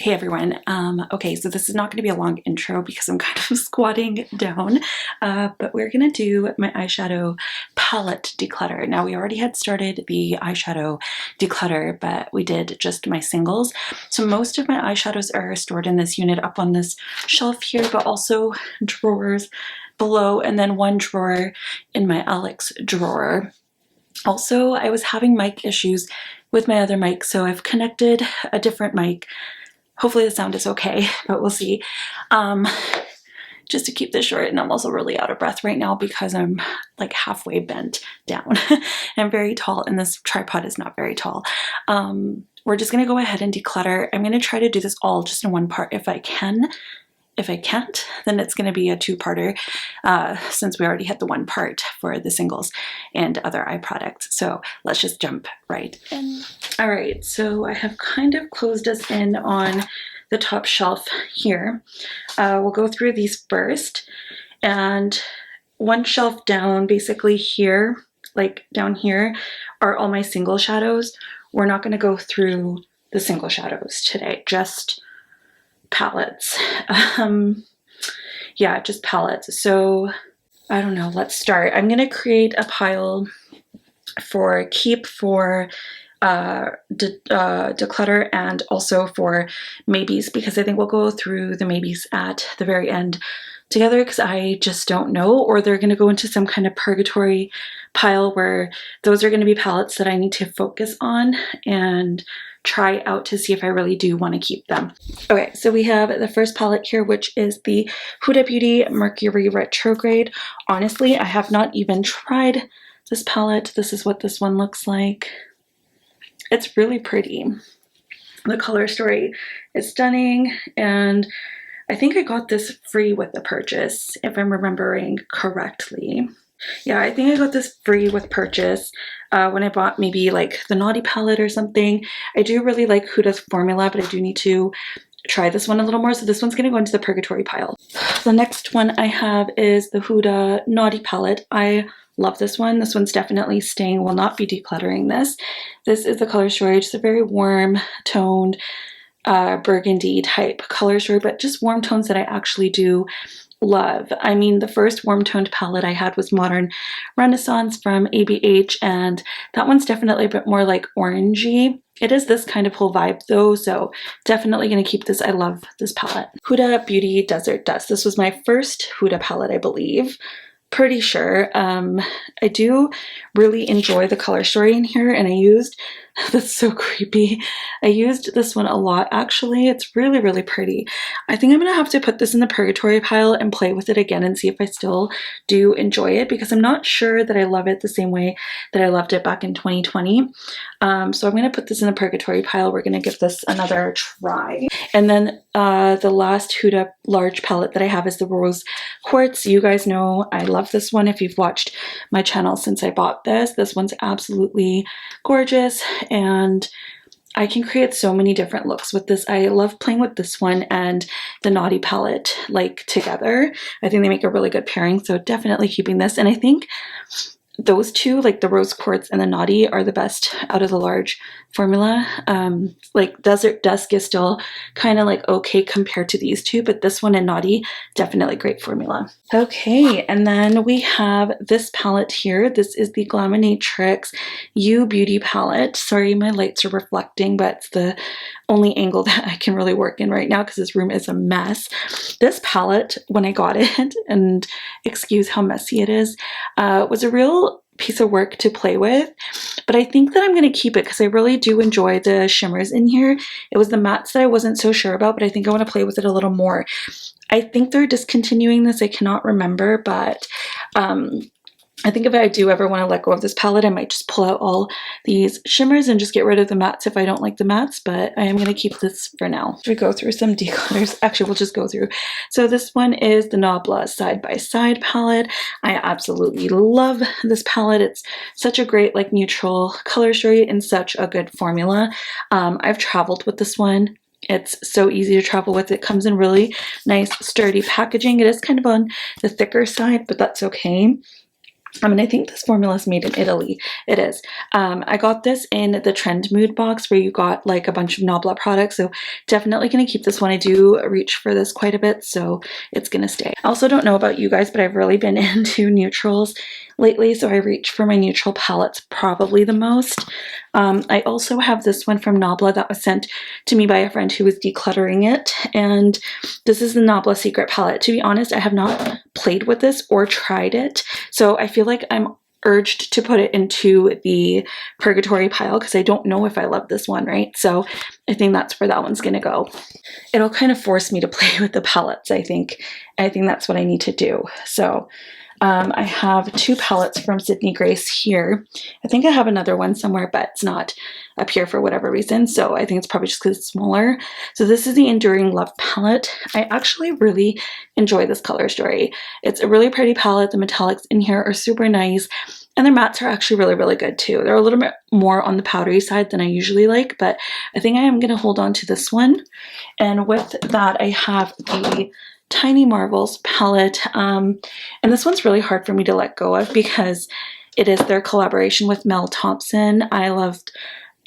Hey everyone. Okay, so this is not going to be a long intro because I'm kind of squatting down, but we're going to do my eyeshadow palette declutter. Now we already had started the eyeshadow declutter, but we did just my singles. So most of my eyeshadows are stored in this unit up on this shelf here, but also drawers below, and then one drawer in my Alex drawer. Also, I was having mic issues with my other mic, so I've connected a different mic. Hopefully the sound is okay, but we'll see. Just to keep this short, and I'm also really out of breath right now because I'm like halfway bent down. I'm very tall and this tripod is not very tall. We're just gonna go ahead and declutter. I'm gonna try to do this all just in one part if I can. If I can't, then it's going to be a two-parter since we already had the one part for the singles and other eye products. So let's just jump right in. All right, so I have kind of closed us in on the top shelf here. We'll go through these first, and one shelf down, basically here, like down here, are all my single shadows. We're not going to go through the single shadows today, just palettes. Yeah, just palettes. So I don't know, let's start. I'm gonna create a pile for keep for declutter and also for maybes, because I think we'll go through the maybes at the very end together because I just don't know, or they're going to go into some kind of purgatory pile where those are going to be palettes that I need to focus on and try out to see if I really do want to keep them. Okay, so we have the first palette here, which is the Huda Beauty Mercury Retrograde. Honestly, I have not even tried this palette. This is what this one looks like. It's really pretty. The color story is stunning, and I think I got this free with the purchase, if I'm remembering correctly. Yeah, I think I got this free with purchase when I bought maybe like the Naughty palette or something. I do really like Huda's formula, but I do need to try this one a little more. So this one's going to go into the purgatory pile. The next one I have is the Huda Naughty palette. I love this one. This one's definitely staying. Will not be decluttering this. This is the color story. Just a very warm toned burgundy type color story, but just warm tones that I actually do love. I mean, the first warm toned palette I had was Modern Renaissance from ABH, and that one's definitely a bit more like orangey. It is this kind of whole vibe though, so definitely going to keep this. I love this palette. Huda Beauty Desert Dust. This was my first Huda palette, I believe. Pretty sure. I do really enjoy the color story in here, and I used, that's so creepy, I used this one a lot actually. It's really, really pretty. I think I'm gonna have to put this in the purgatory pile and play with it again and see if I still do enjoy it, because I'm not sure that I love it the same way that I loved it back in 2020. So I'm gonna put this in the purgatory pile. We're gonna give this another try. And then the last Huda large palette that I have is the Rose Quartz. You guys know I love this one if you've watched my channel since I bought this. This one's absolutely gorgeous, and I can create so many different looks with this. I love playing with this one and the Naughty palette like together. I think they make a really good pairing, so definitely keeping this. And I think those two, like the Rose Quartz and the Naughty, are the best out of the large formula. Like Desert Dusk is still kind of like okay compared to these two, but this one and Naughty, definitely great formula. Okay, and then we have this palette here. This is the Glaminatrix You Beauty palette. Sorry, my lights are reflecting, but it's the only angle that I can really work in right now because this room is a mess. This palette, when I got it, and excuse how messy it is, was a real piece of work to play with, but I think that I'm going to keep it because I really do enjoy the shimmers in here. It was the mattes that I wasn't so sure about, but I think I want to play with it a little more. I think they're discontinuing this. I cannot remember, but I think if I do ever want to let go of this palette, I might just pull out all these shimmers and just get rid of the mattes if I don't like the mattes, but I am going to keep this for now. Should we go through some declutters? Actually, we'll just go through. So this one is the Nabla Side by Side palette. I absolutely love this palette. It's such a great like neutral color story and such a good formula. I've traveled with this one. It's so easy to travel with. It comes in really nice sturdy packaging. It is kind of on the thicker side, but that's okay. I mean, I think this formula is made in Italy. It is. I got this in the Trend Mood box where you got like a bunch of Nabla products. So definitely going to keep this one. I do reach for this quite a bit, so it's going to stay. I also don't know about you guys, but I've really been into neutrals lately. So I reach for my neutral palettes probably the most. I also have this one from Nabla that was sent to me by a friend who was decluttering it. And this is the Nabla Secret palette. To be honest, I have not played with this or tried it. So I feel like I'm urged to put it into the purgatory pile because I don't know if I love this one, right? So I think that's where that one's going to go. It'll kind of force me to play with the palettes, I think. I think that's what I need to do. So I have 2 palettes from Sydney Grace here. I think I have another one somewhere, but it's not up here for whatever reason. So I think it's probably just because it's smaller. So this is the Enduring Love palette. I actually really enjoy this color story. It's a really pretty palette. The metallics in here are super nice. And their mattes are actually really, really good too. They're a little bit more on the powdery side than I usually like, but I think I am going to hold on to this one. And with that, I have the Tiny Marvels palette, and this one's really hard for me to let go of because it is their collaboration with Mel Thompson. I loved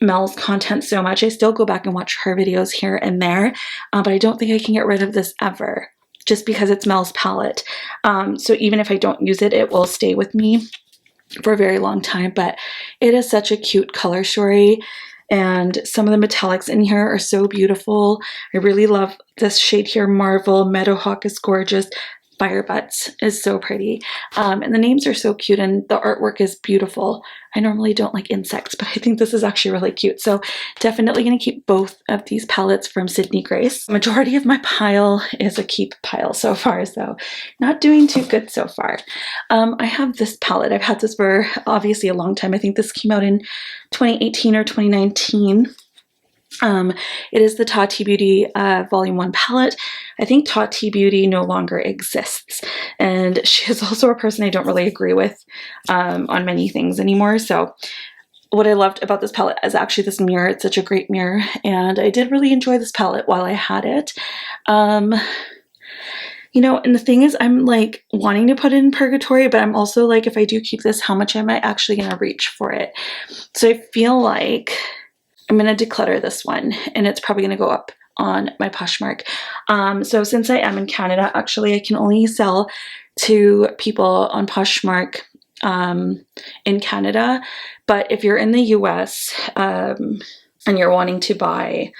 Mel's content so much. I still go back and watch her videos here and there, but I don't think I can get rid of this ever just because it's Mel's palette. So even if I don't use it, it will stay with me for a very long time, but it is such a cute color story. And some of the metallics in here are so beautiful. I really love this shade here, Marvel. Meadowhawk is gorgeous. Firebutts is so pretty. And the names are so cute and the artwork is beautiful. I normally don't like insects, but I think this is actually really cute. So definitely going to keep both of these palettes from Sydney Grace. The majority of my pile is a keep pile so far, so not doing too good so far. I have this palette. I've had this for obviously a long time. I think this came out in 2018 or 2019. It is the Tati Beauty Volume 1 palette. I think Tati Beauty no longer exists, and she is also a person I don't really agree with on many things anymore. So what I loved about this palette is actually this mirror. It's such a great mirror, and I did really enjoy this palette while I had it. You know, and the thing is, I'm like wanting to put it in purgatory, but I'm also like, if I do keep this, how much am I actually going to reach for it? So I feel like I'm going to declutter this one, and it's probably going to go up on my Poshmark. So since I am in Canada, actually, I can only sell to people on Poshmark in Canada. But if you're in the US and you're wanting to buy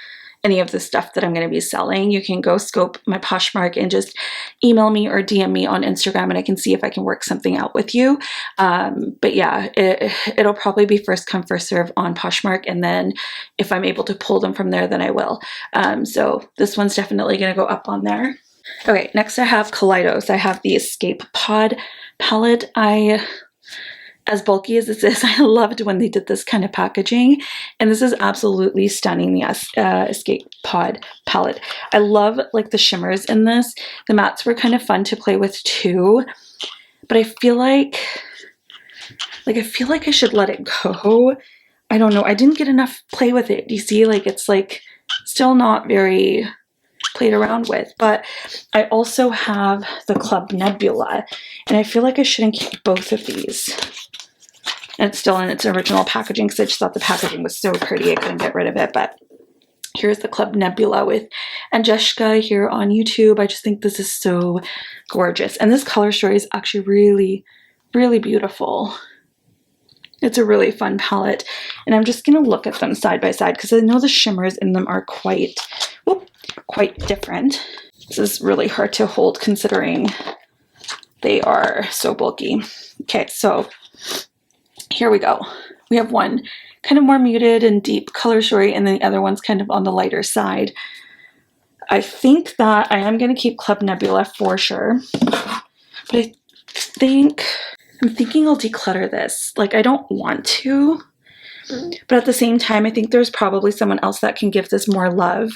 any of the stuff that I'm going to be selling, you can go scope my Poshmark and just email me or DM me on Instagram, and I can see if I can work something out with you. But yeah, it'll probably be first come, first serve on Poshmark, and then if I'm able to pull them from there, then I will. So this one's definitely going to go up on there. Okay, next I have Kaleidos. I have the Escape Pod palette. As bulky as this is, I loved when they did this kind of packaging, and this is absolutely stunning, the Escape Pod palette. I love like the shimmers in this. The mattes were kind of fun to play with too, but I feel like I should let it go. I don't know. I didn't get enough play with it. Do you see? Like it's like still not very played around with. But I also have the Club Nebula, and I feel like I shouldn't keep both of these. And it's still in its original packaging because I just thought the packaging was so pretty I couldn't get rid of it. But here's the Club Nebula with Angeshka here on YouTube. I just think this is so gorgeous. And this color story is actually really, really beautiful. It's a really fun palette. And I'm just going to look at them side by side because I know the shimmers in them are quite different. This is really hard to hold considering they are so bulky. Okay, so here we go. We have one kind of more muted and deep color story, and then the other one's kind of on the lighter side. I think that I am going to keep Club Nebula for sure, but I'm thinking I'll declutter this. Like, I don't want to, but at the same time, I think there's probably someone else that can give this more love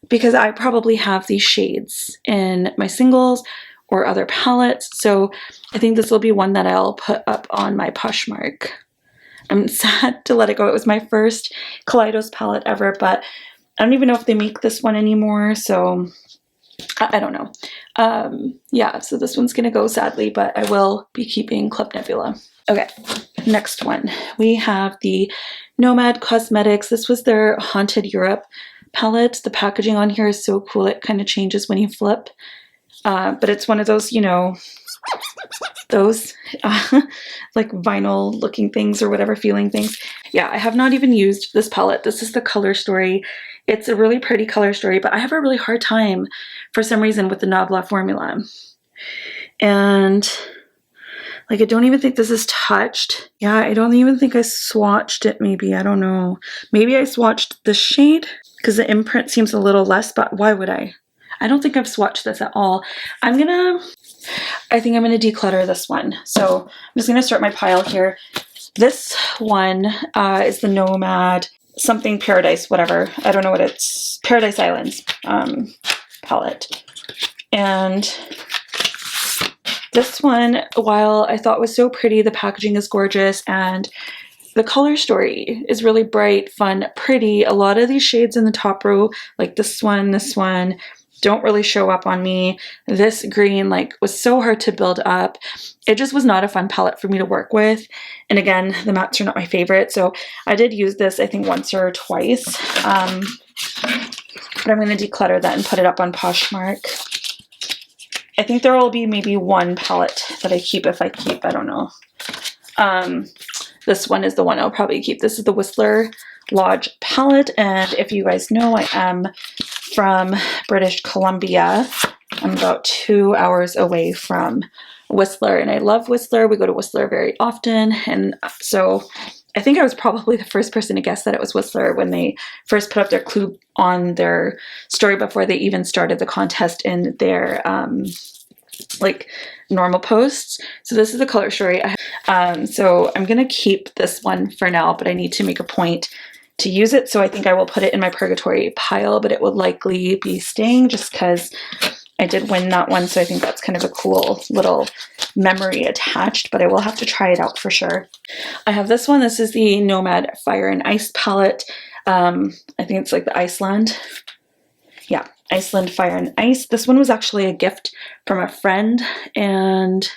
because I probably have these shades in my singles or other palettes. So I think this will be one that I'll put up on my Poshmark. I'm sad to let it go. It was my first Kaleidos palette ever, but I don't even know if they make this one anymore. So I don't know. Yeah, so this one's gonna go sadly, but I will be keeping Club Nebula. Okay, next one. We have the Nomad Cosmetics. This was their Haunted Europe palette. The packaging on here is so cool. It kind of changes when you flip. But it's one of those, you know, those like vinyl looking things or whatever feeling things. Yeah, I have not even used this palette. This is the Color Story. It's a really pretty color story, but I have a really hard time for some reason with the Nabla formula. And like, I don't even think this is touched. Yeah, I don't even think I swatched it maybe. I don't know. Maybe I swatched the shade because the imprint seems a little less, but why would I? I don't think I've swatched this at all. I think I'm gonna declutter this one. So I'm just gonna start my pile here. This one is the Nomad something Paradise, whatever. I don't know what it's, Paradise Islands palette. And this one, while I thought was so pretty, the packaging is gorgeous and the color story is really bright, fun, pretty. A lot of these shades in the top row, like this one, don't really show up on me. This green like was so hard to build up. It just was not a fun palette for me to work with. And again, the mattes are not my favorite. So I did use this, I think, once or twice. But I'm going to declutter that and put it up on Poshmark. I think there will be maybe one palette that I keep if I keep, I don't know. This one is the one I'll probably keep. This is the Whistler Lodge palette. And if you guys know, I am from British Columbia. I'm about 2 hours away from Whistler and I love Whistler. We go to Whistler very often. And so I think I was probably the first person to guess that it was Whistler when they first put up their clue on their story before they even started the contest in their like normal posts. So this is the color story. So I'm gonna keep this one for now, but I need to make a point to use it. So I think I will put it in my purgatory pile, but it will likely be staying just because I did win that one. So I think that's kind of a cool little memory attached, but I will have to try it out for sure. I have this one. This is the Nomad Fire and Ice palette. I think it's like the Iceland. Yeah, Iceland Fire and Ice. This one was actually a gift from a friend, and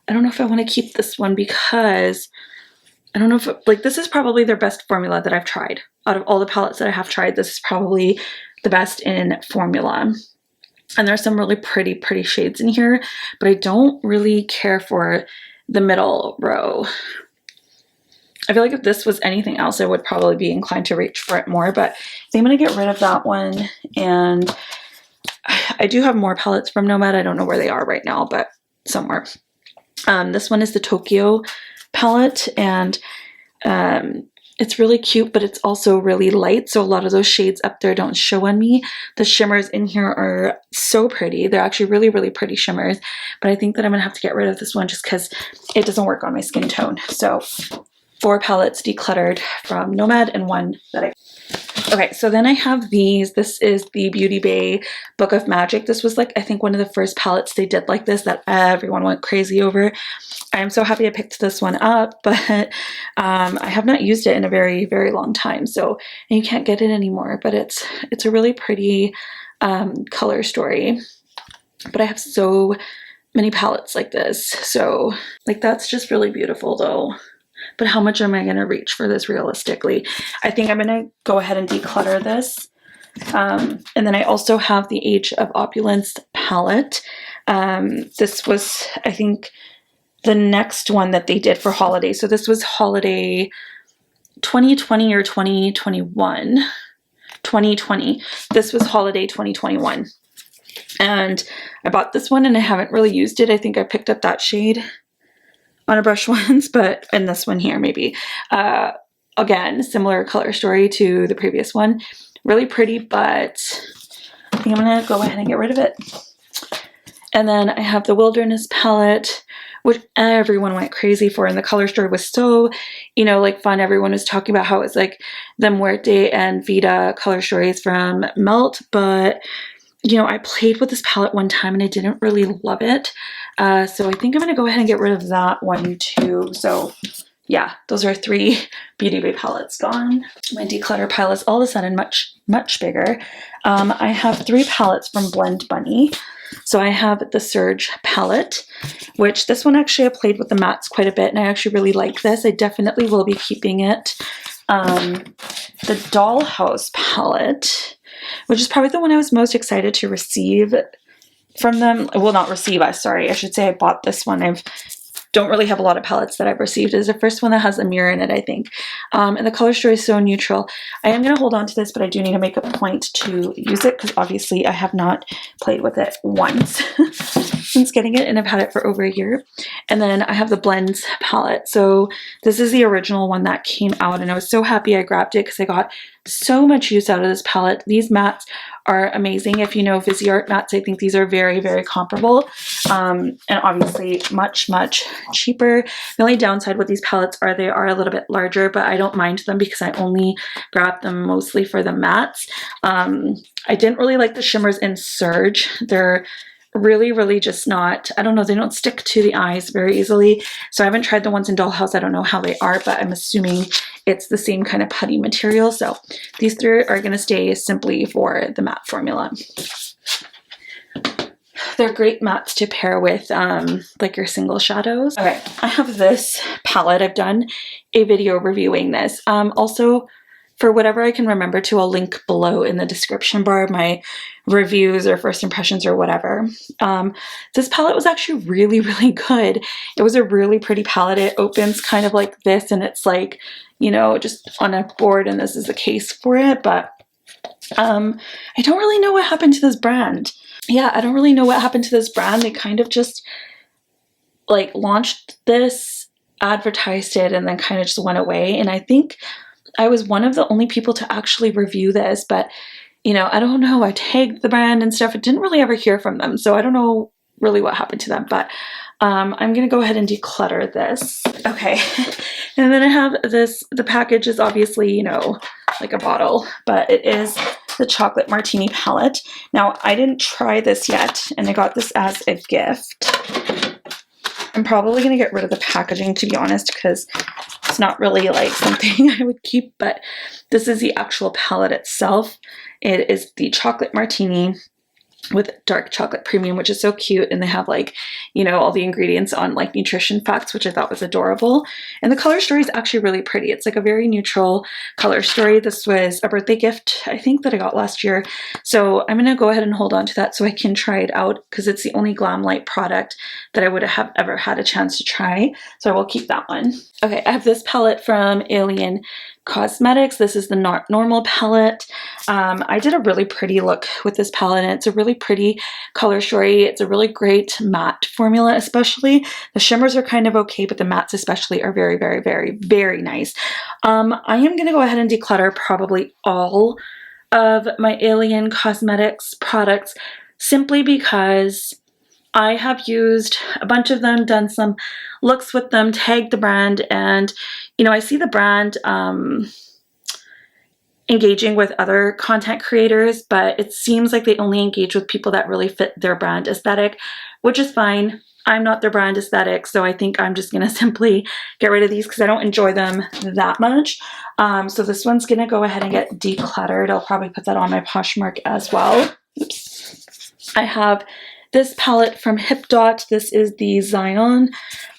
I don't know if I want to keep this one because I don't know if, like, this is probably their best formula that I've tried. Out of all the palettes that I have tried, this is probably the best in formula. And there's some really pretty shades in here, but I don't really care for the middle row. I feel like if this was anything else, I would probably be inclined to reach for it more, but I think I'm going to get rid of that one. And I do have more palettes from Nomad. I don't know where they are right now, but somewhere. This one is the Tokyo palette, and it's really cute, but it's also really light, so a lot of those shades up there don't show on me. The shimmers in here are so pretty. They're actually really pretty shimmers, but I think that I'm gonna have to get rid of this one just because it doesn't work on my skin tone. So 4 palettes decluttered from Nomad and one that I... Okay, so then I have these. This is the Beauty Bay Book of Magic. This was like, I think, one of the first palettes they did like this that everyone went crazy over. I'm so happy I picked this one up, but I have not used it in a very long time. So, and you can't get it anymore, but it's a really pretty color story. But I have so many palettes like this. So like, that's just really beautiful though. But how much am I going to reach for this realistically? I think I'm going to go ahead and declutter this. And then I also have the Age of Opulence palette. This was, I think, the next one that they did for holiday. So this was holiday 2020 or 2021. 2020. This was holiday 2021. And I bought this one and I haven't really used it. I think I picked up that shade on a brush once, but in this one here maybe. Again, similar color story to the previous one. Really pretty, but I think I'm gonna go ahead and get rid of it. And then I have the Wilderness palette, which everyone went crazy for, and the color story was so, you know, like fun. Everyone was talking about how it's like the Muerte and Vida color stories from Melt, but you know, I played with this palette one time and I didn't really love it. So I think I'm going to go ahead and get rid of that one too. So yeah, those are 3 Beauty Bay palettes gone. My declutter pile is all of a sudden much bigger. I have 3 palettes from Blend Bunny. So I have the Surge palette, which this one actually I played with the mattes quite a bit, and I actually really like this. I definitely will be keeping it. The Dollhouse palette, which is probably the one I was most excited to receive from them. Well, not receive, sorry, I should say I bought this one. I don't really have a lot of palettes that I've received. It's the first one that has a mirror in it, I think. And the color story is so neutral. I am going to hold on to this, but I do need to make a point to use it because obviously I have not played with it once since getting it, and I've had it for over a year. And then I have the Blends palette. So this is the original one that came out, and I was so happy I grabbed it because I got so much use out of this palette. These mattes are amazing. If you know Viseart mattes, I think these are very, very comparable, and obviously much cheaper. The only downside with these palettes are they are a little bit larger, but I don't mind them because I only grab them mostly for the mattes. I didn't really like the shimmers in Surge. They're really just not, I don't know, they don't stick to the eyes very easily. So I haven't tried the ones in Dollhouse. I don't know how they are, but I'm assuming it's the same kind of putty material. So these 3 are going to stay simply for the matte formula. They're great mattes to pair with like your single shadows. Okay, I have this palette. I've done a video reviewing this. Also, for whatever I can remember to, I'll link below in the description bar my reviews or first impressions or whatever. This palette was actually really good. It was a really pretty palette. It opens kind of like this, and it's like, you know, just on a board, and this is the case for it. But I don't really know what happened to this brand. Yeah, I don't really know what happened to this brand. They kind of just like launched this, advertised it, and then kind of just went away. And I think I was one of the only people to actually review this, but you know, I don't know. I tagged the brand and stuff. I didn't really ever hear from them, so I don't know really what happened to them, but I'm going to go ahead and declutter this. Okay, and then I have this, the package is obviously, you know, like a bottle, but it is the Chocolate Martini palette. Now, I didn't try this yet, and I got this as a gift. I'm probably going to get rid of the packaging, to be honest, because it's not really like something I would keep, but this is the actual palette itself. It is the Chocolate Martini with dark chocolate premium, which is so cute, and they have like, you know, all the ingredients on like nutrition facts, which I thought was adorable. And the color story is actually really pretty. It's like a very neutral color story. This was a birthday gift, I think, that I got last year, so I'm gonna go ahead and hold on to that so I can try it out, because it's the only Glam Light product that I would have ever had a chance to try, so I will keep that one. Okay, I have this palette from Alien Cosmetics. This is the normal palette. I did a really pretty look with this palette, and it's a really pretty color story. It's a really great matte formula, especially. The shimmers are kind of okay, but the mattes especially are very nice. I am going to go ahead and declutter probably all of my Alien Cosmetics products, simply because I have used a bunch of them, done some looks with them, tagged the brand, and you know, I see the brand engaging with other content creators, but it seems like they only engage with people that really fit their brand aesthetic, which is fine. I'm not their brand aesthetic, so I think I'm just gonna simply get rid of these because I don't enjoy them that much. So this one's gonna go ahead and get decluttered. I'll probably put that on my Poshmark as well. Oops. I have this palette from Hip Dot. This is the Zion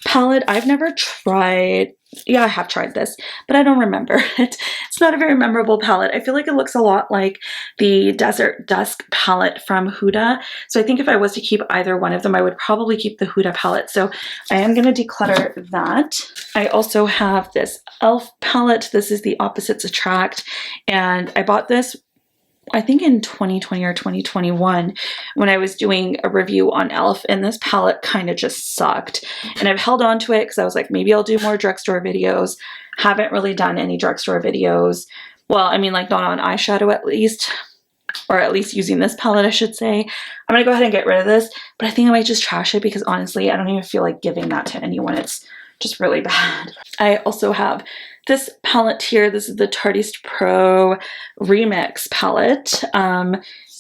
palette. I've never tried, yeah, I have tried this, but I don't remember it. It's not a very memorable palette. I feel like it looks a lot like the Desert Dusk palette from Huda. So I think if I was to keep either one of them, I would probably keep the Huda palette. So I am going to declutter that. I also have this e.l.f. palette. This is the Opposites Attract, and I bought this I think in 2020 or 2021 when I was doing a review on e.l.f. and this palette kind of just sucked. And I've held on to it because I was like, maybe I'll do more drugstore videos. Haven't really done any drugstore videos. Well, I mean, like not on eyeshadow at least, or at least using this palette, I should say. I'm going to go ahead and get rid of this, but I think I might just trash it because honestly, I don't even feel like giving that to anyone. It's just really bad. I also have this palette here. This is the Tartiste Pro Remix palette.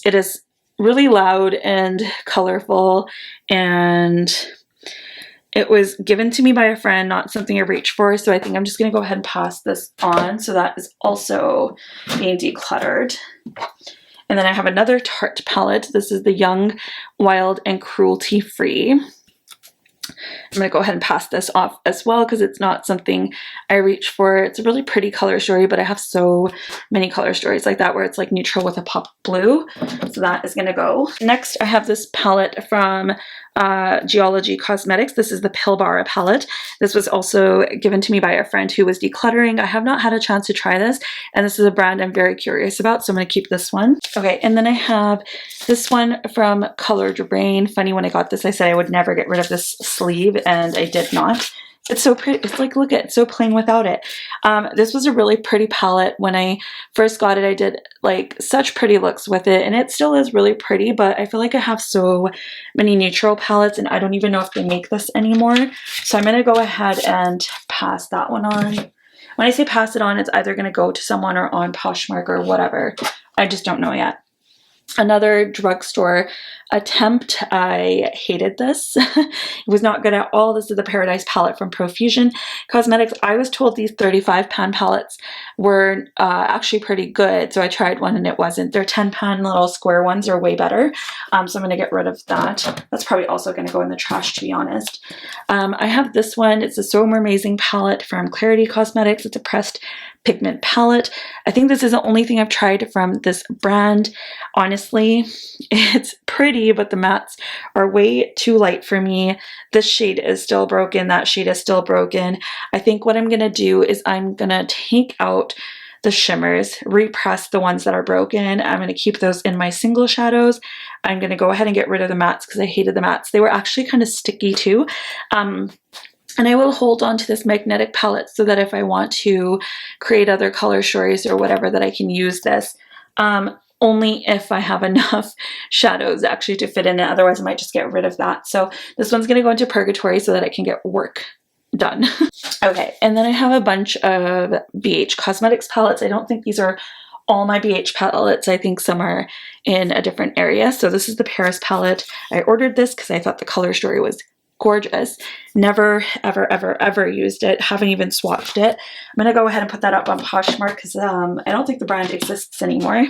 It is really loud and colorful, and it was given to me by a friend, not something I reached for. So I think I'm just going to go ahead and pass this on. So that is also being decluttered. And then I have another Tarte palette. This is the Young, Wild, and Cruelty Free. I'm going to go ahead and pass this off as well because it's not something I reach for. It's a really pretty color story, but I have so many color stories like that where it's like neutral with a pop of blue. So that is going to go. Next, I have this palette from Geology Cosmetics. This is the Pilbara palette. This was also given to me by a friend who was decluttering. I have not had a chance to try this, and this is a brand I'm very curious about, so I'm going to keep this one. Okay, and then I have this one from Colored Rain. Funny, when I got this, I said I would never get rid of this sleeve, and I did not. It's so pretty. It's like, look at it, it's so plain without it. This was a really pretty palette. When I first got it, I did like such pretty looks with it, and it still is really pretty, but I feel like I have so many neutral palettes and I don't even know if they make this anymore. So I'm going to go ahead and pass that one on. When I say pass it on, it's either going to go to someone or on Poshmark or whatever. I just don't know yet. Another drugstore attempt. I hated this. It was not good at all. This is the Paradise palette from Profusion Cosmetics. I was told these 35-pan palettes were actually pretty good, so I tried one and it wasn't. Their 10-pan little square ones are way better, so I'm going to get rid of that. That's probably also going to go in the trash, to be honest. I have this one. It's a So Amazing palette from Clarity Cosmetics. It's a pressed pigment palette. I think this is the only thing I've tried from this brand. Honestly, it's pretty, but the mattes are way too light for me. This shade is still broken. That shade is still broken. I think what I'm going to do is I'm going to take out the shimmers, repress the ones that are broken. I'm going to keep those in my single shadows. I'm going to go ahead and get rid of the mattes because I hated the mattes. They were actually kind of sticky too. And I will hold on to this magnetic palette so that if I want to create other color stories or whatever, that I can use this. Only if I have enough shadows actually to fit in it. Otherwise, I might just get rid of that. So this one's going to go into Purgatory so that I can get work done. Okay, and then I have a bunch of BH Cosmetics palettes. I don't think these are all my BH palettes. I think some are in a different area. So this is the Paris palette. I ordered this because I thought the color story was gorgeous. Never, ever, ever, ever used it. Haven't even swatched it. I'm going to go ahead and put that up on Poshmark because I don't think the brand exists anymore.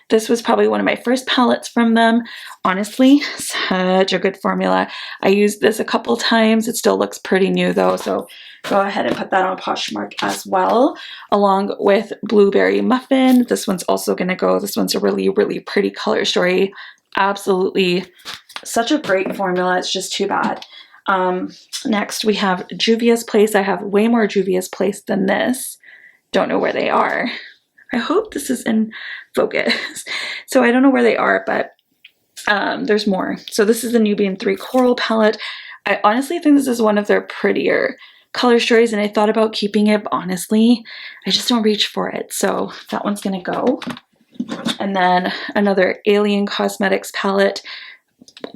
This was probably one of my first palettes from them. Honestly, such a good formula. I used this a couple times. It still looks pretty new though, so go ahead and put that on Poshmark as well, along with Blueberry Muffin. This one's also going to go. This one's a really, really pretty color story. Absolutely such a great formula. It's just too bad. Next we have Juvia's Place. I have way more Juvia's Place than this. Don't know where they are. I hope this is in focus. So I don't know where they are, but there's more. So this is the Nubian 3 Coral palette. I honestly think this is one of their prettier color stories, and I thought about keeping it, but honestly, I just don't reach for it. So that one's gonna go. And then another Alien Cosmetics palette.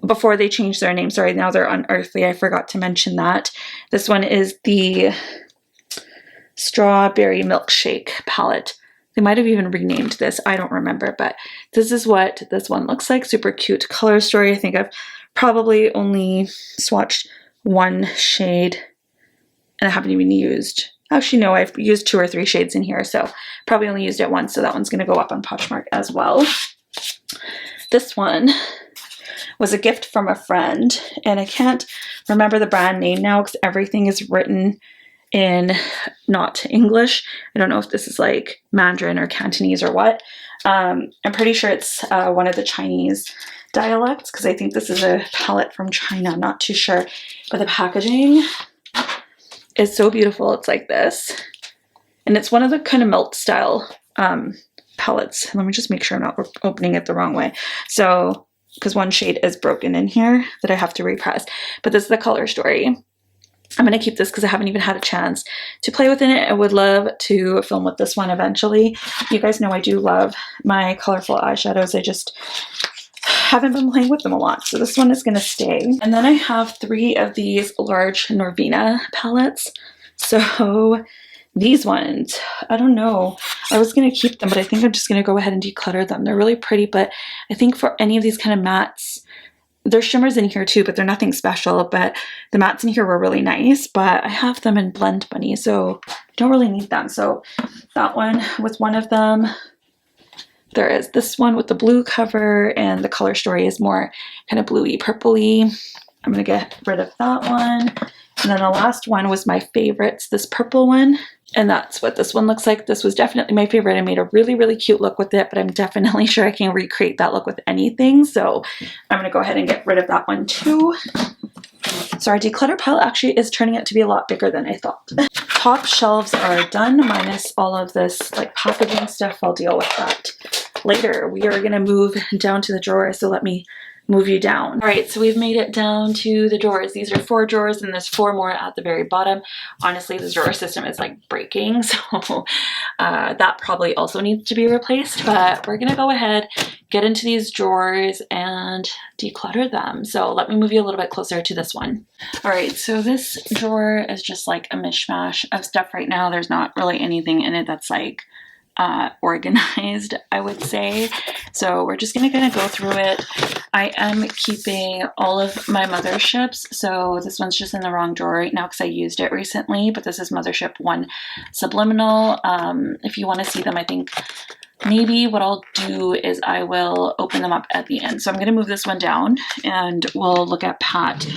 Before they changed their name, sorry, now they're Unearthly. I forgot to mention that. This one is the Strawberry Milkshake palette. They might have even renamed this. I don't remember, but this is what this one looks like. Super cute color story. I think I've probably only swatched one shade and I haven't even used. Actually, no, I've used 2 or 3 shades in here, so probably only used it once, so that one's going to go up on Poshmark as well. This one was a gift from a friend, and I can't remember the brand name now because everything is written in not English. I don't know if this is like Mandarin or Cantonese or what. I'm pretty sure it's one of the Chinese dialects because I think this is a palette from China. I'm not too sure, but the packaging is so beautiful. It's like this, and it's one of the kind of melt style palettes. Let me just make sure I'm not opening it the wrong way. So, because one shade is broken in here that I have to repress, but this is the color story. I'm going to keep this because I haven't even had a chance to play with it. I would love to film with this one eventually. You guys know I do love my colorful eyeshadows. I just haven't been playing with them a lot. So this one is going to stay. And then I have 3 of these large Norvina palettes. So these ones, I don't know. I was going to keep them, but I think I'm just going to go ahead and declutter them. They're really pretty, but I think for any of these kind of mattes, there's shimmers in here too, but they're nothing special. But the mattes in here were really nice, but I have them in Blend Bunny, so I don't really need them. So that one was one of them. There is this one with the blue cover, and the color story is more kind of bluey purpley. I'm gonna get rid of that one. And then the last one was my favorite. It's this purple one. And that's what this one looks like. This was definitely my favorite. I made a really, really cute look with it, but I'm definitely sure I can recreate that look with anything. So I'm gonna go ahead and get rid of that one too. So our declutter pile actually is turning out to be a lot bigger than I thought. Top shelves are done, minus all of this like packaging stuff. I'll deal with that later. We are gonna move down to the drawers, so let me move you down. All right, so we've made it down to the drawers. These are 4 drawers and there's 4 more at the very bottom. Honestly, the drawer system is like breaking, so that probably also needs to be replaced, but we're gonna go ahead, get into these drawers and declutter them. So let me move you a little bit closer to this one. All right, so this drawer is just like a mishmash of stuff right now. There's not really anything in it that's like organized, I would say. So we're just gonna kind of go through it. I am keeping all of my motherships. So this one's just in the wrong drawer right now because I used it recently, but this is Mothership 1 Subliminal. If you want to see them, I think maybe what I'll do is I will open them up at the end. So I'm going to move this one down and we'll look at Pat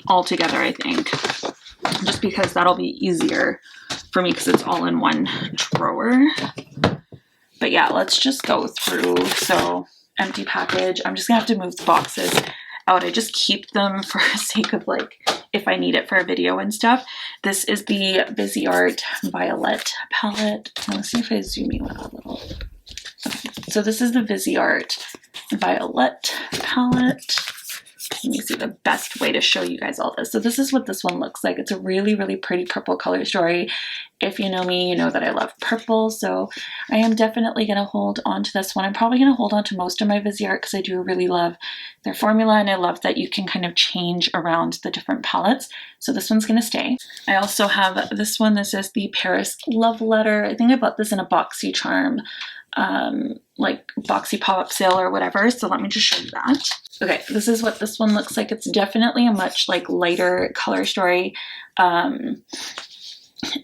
all together, I think, just because that'll be easier for me because it's all in one drawer. But yeah, let's just go through. So empty package. I'm just gonna have to move the boxes out. I just keep them for sake of like if I need it for a video and stuff. This is the Viseart Violet palette. Let's see if I zoom you out a little. Okay. So this is the Viseart Violet palette. Let me see the best way to show you guys all this. So this is what this one looks like. It's a really, really pretty purple color story. If you know me, you know that I love purple. So I am definitely going to hold on to this one. I'm probably going to hold on to most of my Viseart because I do really love their formula. And I love that you can kind of change around the different palettes. So this one's going to stay. I also have this one. This is the Paris Love Letter. I think I bought this in a BoxyCharm like boxy pop-up sale or whatever. So let me just show you that. Okay, this is what this one looks like. It's definitely a much like lighter color story. And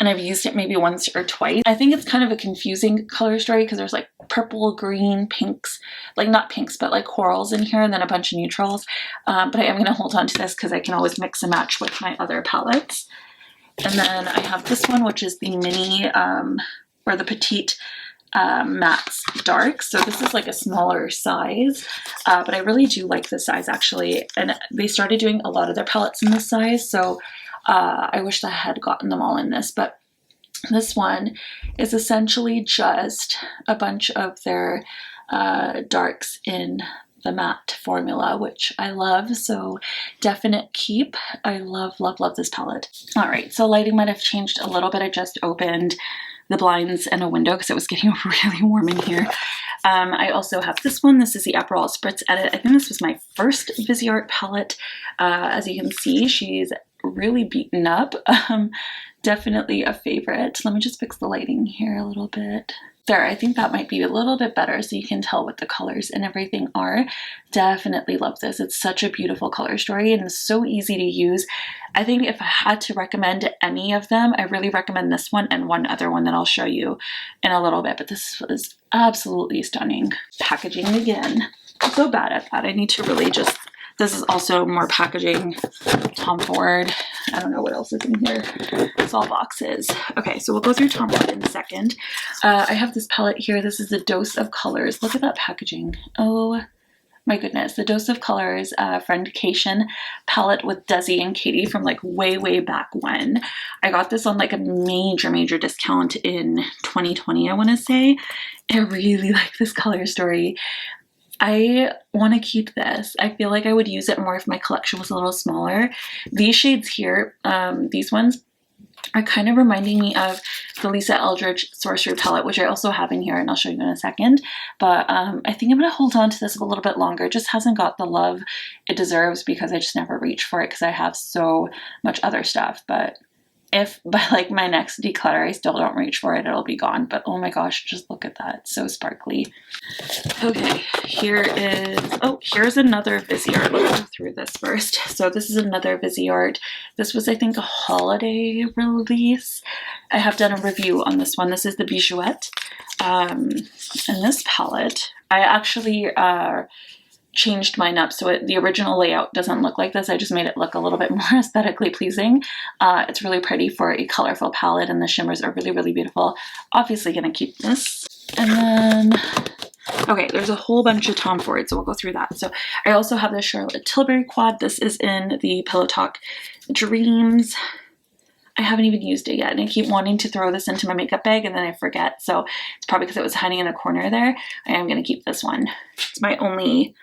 I've used it maybe once or twice. I think it's kind of a confusing color story because there's like purple, green, pinks, like not pinks, but like corals in here and then a bunch of neutrals. But I am going to hold on to this because I can always mix and match with my other palettes. And then I have this one, which is the mini or the petite mattes dark. So this is like a smaller size, but I really do like this size actually. And they started doing a lot of their palettes in this size. So I wish that I had gotten them all in this, but this one is essentially just a bunch of their darks in the matte formula, which I love. So definite keep. I love, love, love this palette. All right, so lighting might have changed a little bit. I just opened the blinds and a window because it was getting really warm in here. I also have this one. This is the Aperol Spritz Edit. I think this was my first Viseart palette. As you can see, she's really beaten up. Definitely a favorite. Let me just fix the lighting here a little bit. There, I think that might be a little bit better so you can tell what the colors and everything are. Definitely love this. It's such a beautiful color story and it's so easy to use. I think if I had to recommend any of them, I really recommend this one and one other one that I'll show you in a little bit, but this was absolutely stunning. Packaging again. I'm so bad at that. I need to really just, this is also more packaging. Tom Ford. I don't know what else is in here. It's all boxes. Okay, so we'll go through Tom Ford in a second. I have this palette here. This is the Dose of Colors. Look at that packaging. Oh my goodness. The Dose of Colors Friendcation palette with Desi and Katie from like way, way back when. I got this on like a major, major discount in 2020, I want to say. I really like this color story. I want to keep this. I feel like I would use it more if my collection was a little smaller. These shades here, these ones are kind of reminding me of the Lisa Eldridge Sorcery palette, which I also have in here and I'll show you in a second. But I think I'm going to hold on to this a little bit longer. It just hasn't got the love it deserves because I just never reach for it because I have so much other stuff. But if by like my next declutter I still don't reach for it, it'll be gone. But oh my gosh, just look at that. It's so sparkly. Okay, here's another Viseart. Let's go through this first. So this is another Viseart. This was, I think, a holiday release. I have done a review on this one. This is the Bijoux. And this palette, I actually changed mine up so the original layout doesn't look like this. I just made it look a little bit more aesthetically pleasing. It's really pretty for a colorful palette, and the shimmers are really, really beautiful. Obviously gonna keep this. And then, okay, there's a whole bunch of Tom Ford, so we'll go through that. So I also have the Charlotte Tilbury quad. This is in the Pillow Talk Dreams. I haven't even used it yet, and I keep wanting to throw this into my makeup bag and then I forget. So it's probably because it was hiding in the corner there. I am gonna keep this one. It's my only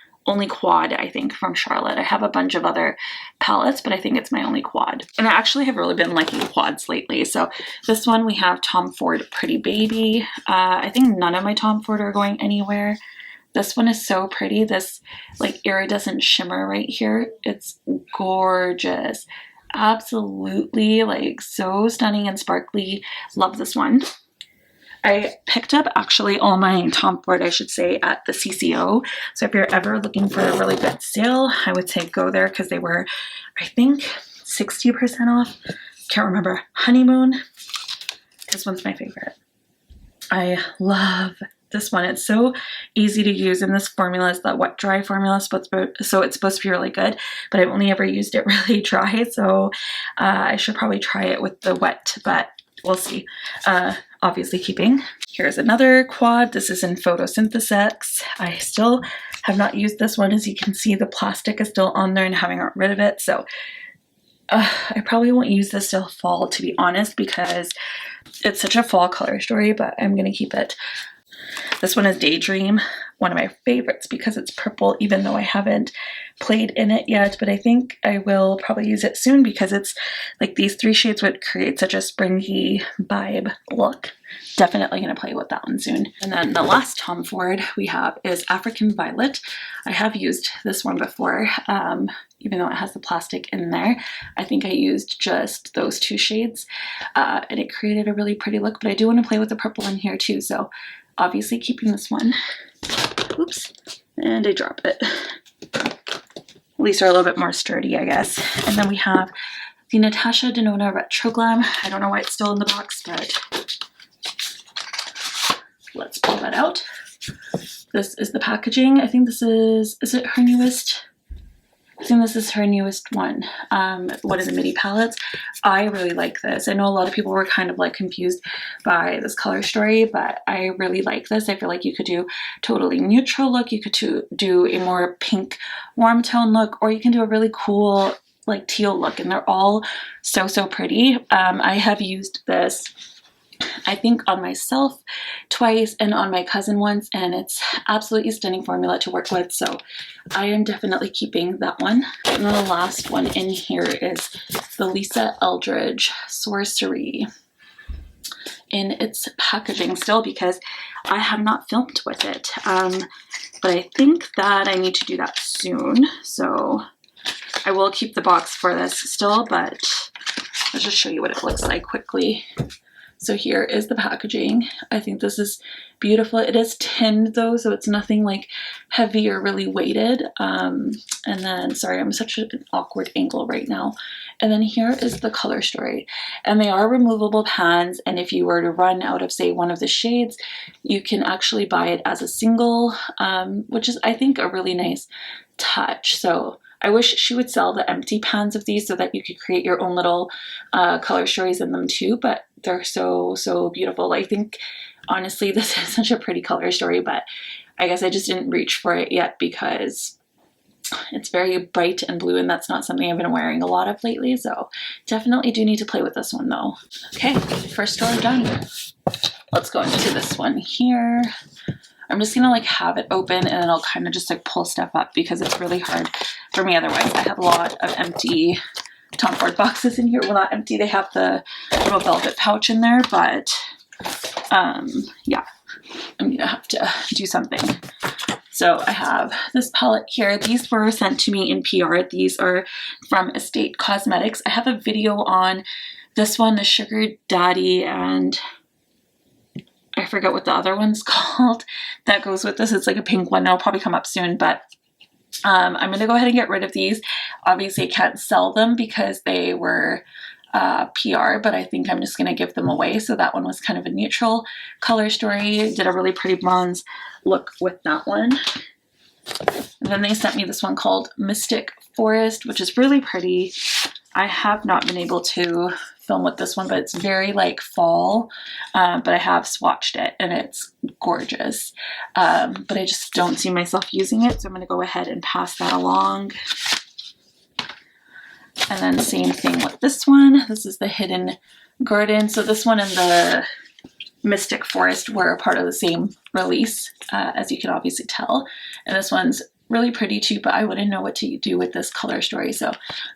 quad, I think, from Charlotte. I have a bunch of other palettes, but I think it's my only quad. And I actually have really been liking quads lately. So this one, we have Tom Ford Pretty Baby. I think none of my Tom Ford are going anywhere. This one is so pretty. This like iridescent shimmer right here. It's gorgeous. Absolutely, like so stunning and sparkly. Love this one. I picked up actually all my Tom Ford, I should say, at the CCO. So if you're ever looking for a really good sale, I would say go there because they were, I think, 60% off. Can't remember. Honeymoon. This one's my favorite. I love this one. It's so easy to use, and this formula is that wet dry formula, so it's supposed to be really good, but I've only ever used it really dry, so I should probably try it with the wet, but we'll see. Obviously keeping. Here's another quad. This is in Photosynthesis. I still have not used this one. As you can see, the plastic is still on there and I haven't got rid of it. So I probably won't use this till fall, to be honest, because it's such a fall color story, but I'm going to keep it. This one is Daydream, one of my favorites because it's purple, even though I haven't played in it yet, but I think I will probably use it soon because it's like these three shades would create such a springy vibe look. Definitely going to play with that one soon. And then the last Tom Ford we have is African Violet. I have used this one before, even though it has the plastic in there. I think I used just those two shades and it created a really pretty look, but I do want to play with the purple in here too, so obviously keeping this one. Oops, and I drop it. At least they're a little bit more sturdy, I guess. And then we have the Natasha Denona Retro Glam. I don't know why it's still in the box, but let's pull that out. This is the packaging. I think this is it her newest? I think this is her newest one of the midi palettes. I really like this. I know a lot of people were kind of like confused by this color story, but I really like this. I feel like you could do totally neutral look. You could do a more pink warm tone look, or you can do a really cool like teal look, and they're all so pretty. I have used this, I think, on myself twice and on my cousin once, and it's absolutely stunning formula to work with, so I am definitely keeping that one. And then the last one in here is the Lisa Eldridge Sorcery in its packaging still, because I have not filmed with it, but I think that I need to do that soon, so I will keep the box for this still, but let's just show you what it looks like quickly. So here is the packaging. I think this is beautiful. It is tinned though, so it's nothing like heavy or really weighted. And then, sorry, I'm such an awkward angle right now. And then here is the color story. And they are removable pans, and if you were to run out of, say, one of the shades, you can actually buy it as a single, which is, I think, a really nice touch. So I wish she would sell the empty pans of these so that you could create your own little color stories in them too, but they're so beautiful. I think, honestly, this is such a pretty color story, but I guess I just didn't reach for it yet because it's very bright and blue, and that's not something I've been wearing a lot of lately, so definitely do need to play with this one though. Okay, first store done. Let's go into this one here. I'm just gonna like have it open, and then I'll kind of just like pull stuff up because it's really hard for me otherwise. I have a lot of empty Tom Ford boxes in here. Well, not empty, they have the little velvet pouch in there, but yeah, I'm gonna have to do something. So I have this palette here. These were sent to me in PR. These are from Estate Cosmetics. I have a video on this one, the Sugar Daddy, and I forget what the other one's called that goes with this. It's like a pink one. It'll probably come up soon, but I'm going to go ahead and get rid of these. Obviously I can't sell them because they were PR, but I think I'm just going to give them away. So that one was kind of a neutral color story. Did a really pretty bronze look with that one. And then they sent me this one called Mystic Forest, which is really pretty. I have not been able to film with this one, but it's very like fall, but I have swatched it and it's gorgeous. But I just don't see myself using it, so I'm going to go ahead and pass that along. And then same thing with this one. This is the Hidden Garden. So this one and the Mystic Forest were a part of the same release, as you can obviously tell. And this one's really pretty too, but I wouldn't know what to do with this color story, so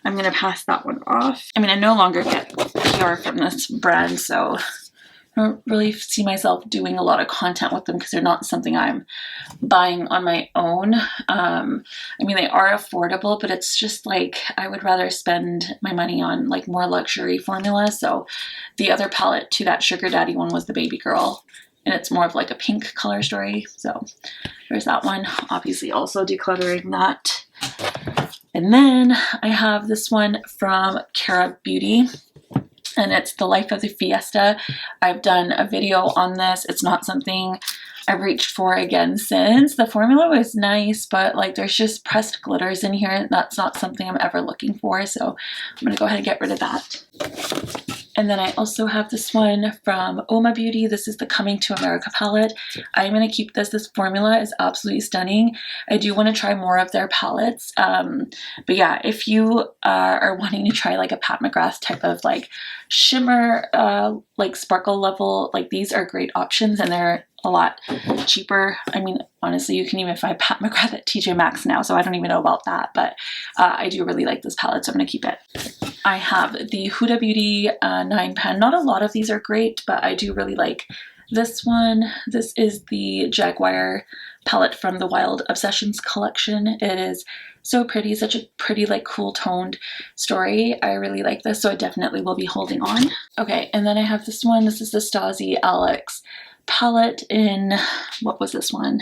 I'm going to pass that one off. I mean, I no longer get PR from this brand, so I don't really see myself doing a lot of content with them because they're not something I'm buying on my own. I mean, they are affordable, but it's just like I would rather spend my money on like more luxury formula. So the other palette to that Sugar Daddy one was the Baby Girl, and it's more of like a pink color story. So there's that one, obviously also decluttering that. And then I have this one from Cara Beauty, and it's the Life of the Fiesta. I've done a video on this. It's not something I've reached for again since. The formula was nice, but like there's just pressed glitters in here. That's not something I'm ever looking for, so I'm gonna go ahead and get rid of that. And then I also have this one from Oma Beauty. This is the Coming to America palette. I'm going to keep this. This formula is absolutely stunning. I do want to try more of their palettes. But yeah, if you are wanting to try like a Pat McGrath type of like shimmer, like sparkle level, like these are great options and they're a lot cheaper. I mean, honestly, you can even find Pat McGrath at TJ Maxx now, so I don't even know about that, but I do really like this palette, so I'm going to keep it. I have the Huda Beauty 9 pen. Not a lot of these are great, but I do really like this one. This is the Jaguar palette from the Wild Obsessions collection. It is so pretty, such a pretty like cool toned story. I really like this, so I definitely will be holding on. Okay, and then I have this one. This is the Stasi Alex palette in, what was this one?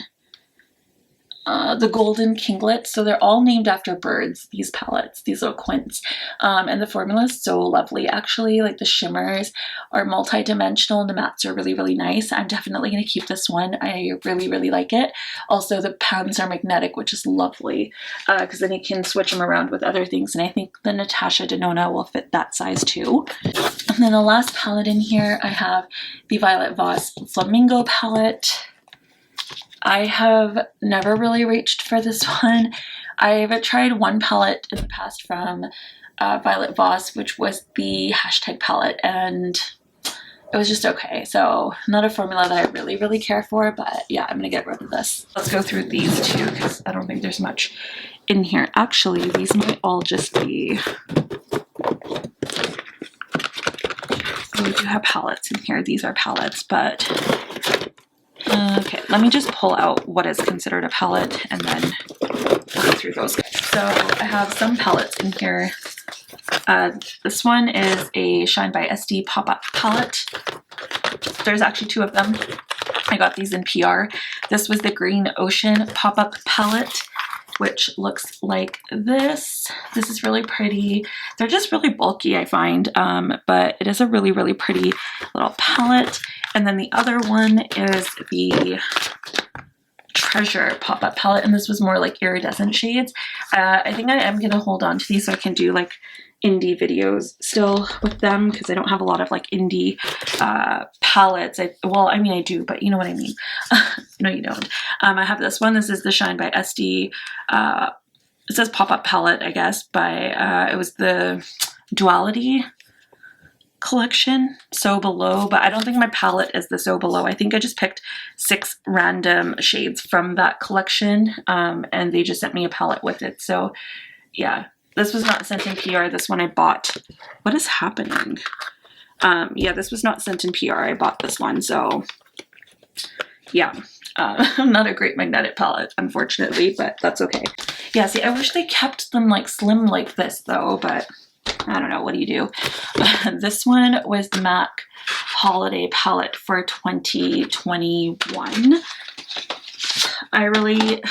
The Golden Kinglet. So they're all named after birds, these palettes, these little quints. And the formula is so lovely, actually. Like the shimmers are multi-dimensional and the mattes are really, really nice. I'm definitely going to keep this one. I really, really like it. Also, the pens are magnetic, which is lovely because then you can switch them around with other things. And I think the Natasha Denona will fit that size too. And then the last palette in here, I have the Violet Voss Flamingo palette. I have never really reached for this one. I've tried one palette in the past from Violet Voss, which was the hashtag palette, and it was just okay. So not a formula that I really, really care for, but yeah, I'm gonna get rid of this. Let's go through these two because I don't think there's much in here. Actually, these might all just be, oh, we do have palettes in here. These are palettes, but okay, let me just pull out what is considered a palette and then we'll go through those. So I have some palettes in here. This one is a Shine by SD pop-up palette. There's actually two of them. I got these in PR. This was the Green Ocean pop-up palette, which looks like this. This is really pretty. They're just really bulky, I find, but it is a really, really pretty little palette. And then the other one is the Treasure pop-up palette, and this was more like iridescent shades. I think I am gonna hold on to these so I can do like indie videos still with them because I don't have a lot of like indie palettes. Well, I mean I do, but you know what I mean. No, you don't. I have this one. This is the Shine by SD. It says pop-up palette, I guess, by it was the Duality collection, So Below, but I don't think my palette is the So Below. I think I just picked 6 random shades from that collection, and they just sent me a palette with it. So yeah, this was not sent in PR. This one I bought. What is happening? Yeah, this was not sent in PR. I bought this one, so yeah. Not a great magnetic palette, unfortunately, but that's okay. Yeah, see, I wish they kept them like slim like this though, but I don't know, what do you do? This one was the MAC Holiday Palette for 2021. I really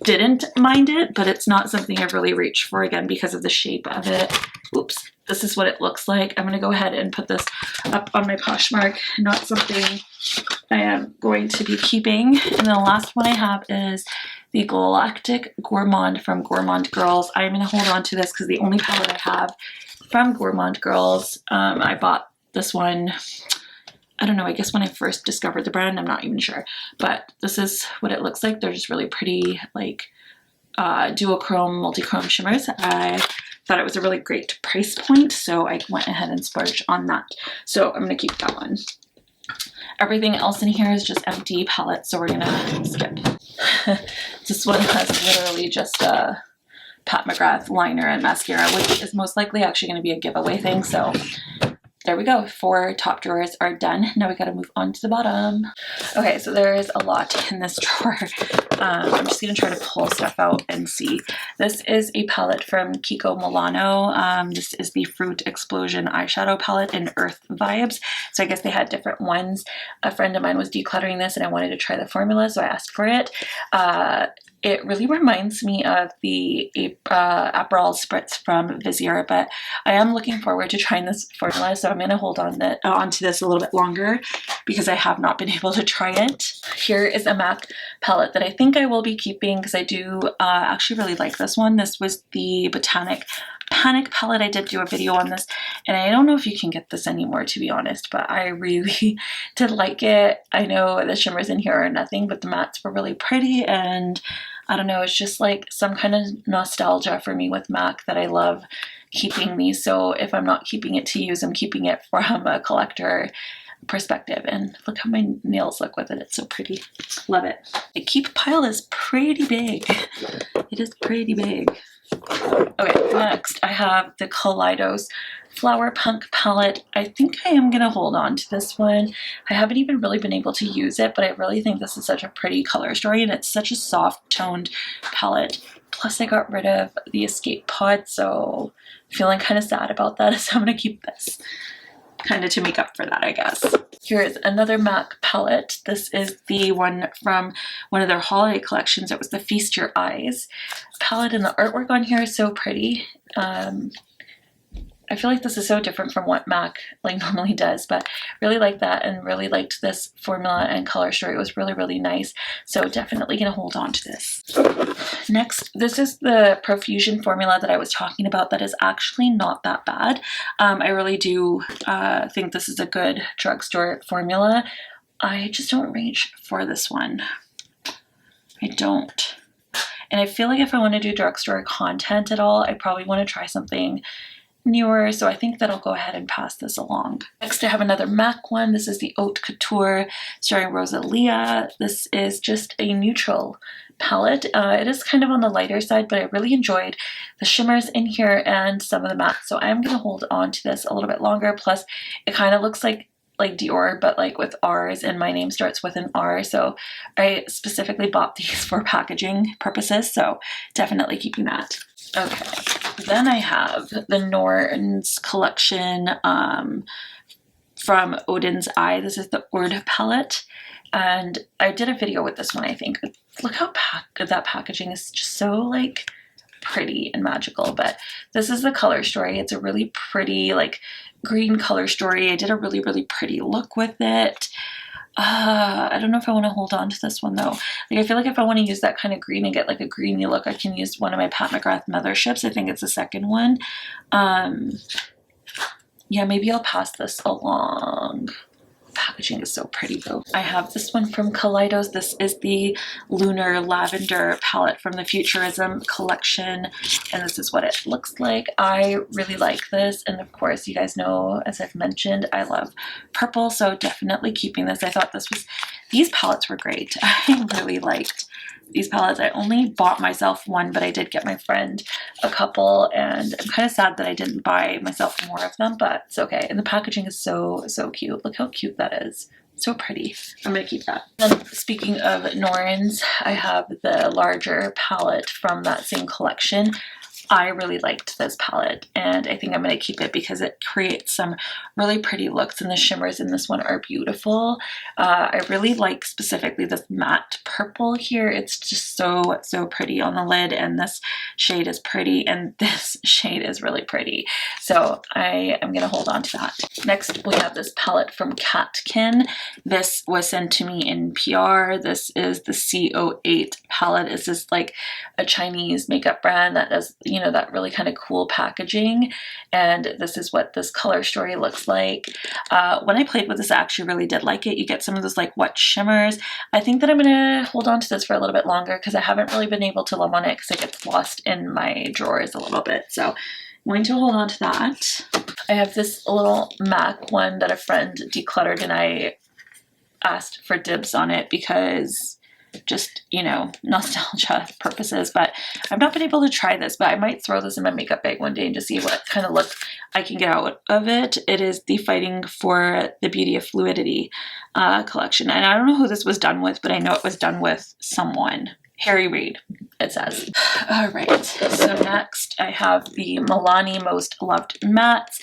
didn't mind it, but it's not something I've really reached for, again, because of the shape of it. Oops, this is what it looks like. I'm gonna go ahead and put this up on my Poshmark, not something I am going to be keeping. And then the last one I have is the Galactic Gourmand from Gourmand Girls. I'm gonna hold on to this because the only palette I have from Gourmand Girls, I bought this one, I don't know, I guess when I first discovered the brand, I'm not even sure, but this is what it looks like. They're just really pretty, like duochrome, multi-chrome shimmers. I thought it was a really great price point, so I went ahead and splurged on that. So I'm gonna keep that one. Everything else in here is just empty palettes, so we're gonna skip. This one has literally just a Pat McGrath liner and mascara, which is most likely actually going to be a giveaway thing. So there we go. 4 top drawers are done. Now we got to move on to the bottom. Okay, so there is a lot in this drawer. I'm just going to try to pull stuff out and see. This is a palette from Kiko Milano. This is the Fruit Explosion eyeshadow palette in Earth Vibes. So I guess they had different ones. A friend of mine was decluttering this and I wanted to try the formula, so I asked for it. It really reminds me of the Aperol Spritz from Vizier, but I am looking forward to trying this formula, so I'm going to hold on onto this a little bit longer because I have not been able to try it. Here is a MAC palette that I think I will be keeping because I do actually really like this one. This was the Botanic Panic palette. I did do a video on this, and I don't know if you can get this anymore, to be honest, but I really did like it. I know the shimmers in here are nothing, but the mattes were really pretty, and I don't know, it's just like some kind of nostalgia for me with MAC that I love keeping these. So if I'm not keeping it to use, I'm keeping it from a collector perspective. And look how my nails look with it. It's so pretty. Love it. The keep pile is pretty big. It is pretty big. Okay, next I have the Kaleidos Flower Punk palette. I think I am going to hold on to this one. I haven't even really been able to use it, but I really think this is such a pretty color story, and it's such a soft toned palette. Plus I got rid of the Escape Pod, so feeling kind of sad about that, so I'm going to keep this kind of to make up for that, I guess. Here's another MAC palette. This is the one from one of their holiday collections. It was the Feast Your Eyes palette, and the artwork on here is so pretty. I feel like this is so different from what MAC like normally does, but really like that and really liked this formula and color story. It was really, really nice. So definitely gonna hold on to this. Next, this is the Profusion formula that I was talking about that is actually not that bad. I really do think this is a good drugstore formula. I just don't reach for this one. I don't. And I feel like if I want to do drugstore content at all, I probably want to try something newer, so I think that I'll go ahead and pass this along. Next I have another MAC one. This is the Haute Couture starring Rosalia. This is just a neutral palette. It is kind of on the lighter side, but I really enjoyed the shimmers in here and some of the mattes, so I'm going to hold on to this a little bit longer. Plus it kind of looks like Dior, but like with R's, and my name starts with an R, so I specifically bought these for packaging purposes, so definitely keeping that. Okay, then I have the Norns collection from Odin's Eye. This is the Ord palette, and I did a video with this one, I think. Look how that packaging is just so like pretty and magical. But this is the color story. It's a really pretty like green color story. I did a really, really pretty look with it. I don't know if I want to hold on to this one though. Like I feel like if I want to use that kind of green and get like a greeny look, I can use one of my Pat McGrath Motherships. I think it's the second one. Yeah, maybe I'll pass this along. Packaging is so pretty though. I have this one from Kaleidos. This is the Lunar Lavender palette from the Futurism collection, and this is what it looks like. I really like this, and of course you guys know, as I've mentioned, I love purple, so definitely keeping this. I thought these palettes were great. I really liked these palettes. I only bought myself one, but I did get my friend a couple, and I'm kind of sad that I didn't buy myself more of them, but it's okay. And the packaging is so, so cute. Look how cute that is. So pretty. I'm gonna keep that. And speaking of Norns, I have the larger palette from that same collection. I really liked this palette, and I think I'm going to keep it because it creates some really pretty looks, and the shimmers in this one are beautiful. I really like specifically this matte purple here. It's just so pretty on the lid, and this shade is pretty, and this shade is really pretty. So I am going to hold on to that. Next, we have this palette from Catkin. This was sent to me in PR. This is the C08 palette. It's just like a Chinese makeup brand that does, you know, that really kind of cool packaging, and this is what this color story looks like. When I played with this, I actually really did like it. You get some of those like wet shimmers. I think that I'm gonna hold on to this for a little bit longer because I haven't really been able to love on it because it gets lost in my drawers a little bit, so I'm going to hold on to that. I have this little MAC one that a friend decluttered, and I asked for dibs on it because just, you know, nostalgia purposes, but I've not been able to try this, but I might throw this in my makeup bag one day and just see what kind of look I can get out of it. It is the Fighting for the Beauty of Fluidity collection, and I don't know who this was done with, but I know it was done with someone. Harry Reid, it says. All right, so next I have the Milani Most Loved Mattes.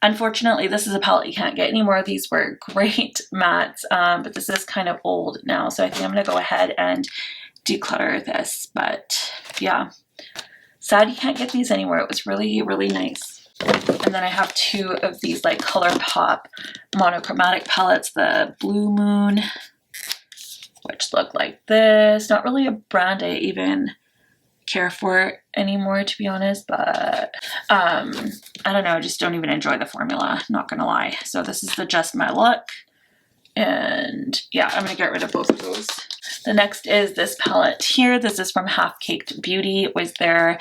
Unfortunately, this is a palette you can't get anymore. These were great mattes, but this is kind of old now, so I think I'm going to go ahead and declutter this. But yeah, sad you can't get these anymore. It was really, really nice. And then I have two of these like ColourPop monochromatic palettes, the Blue Moon, which look like this. Not really a brand I even care for anymore, to be honest, but I don't know, I just don't even enjoy the formula, not gonna lie. So this is the Just My Look, and yeah, I'm gonna get rid of both of those. The next is this palette here. This is from Half Caked Beauty. It was their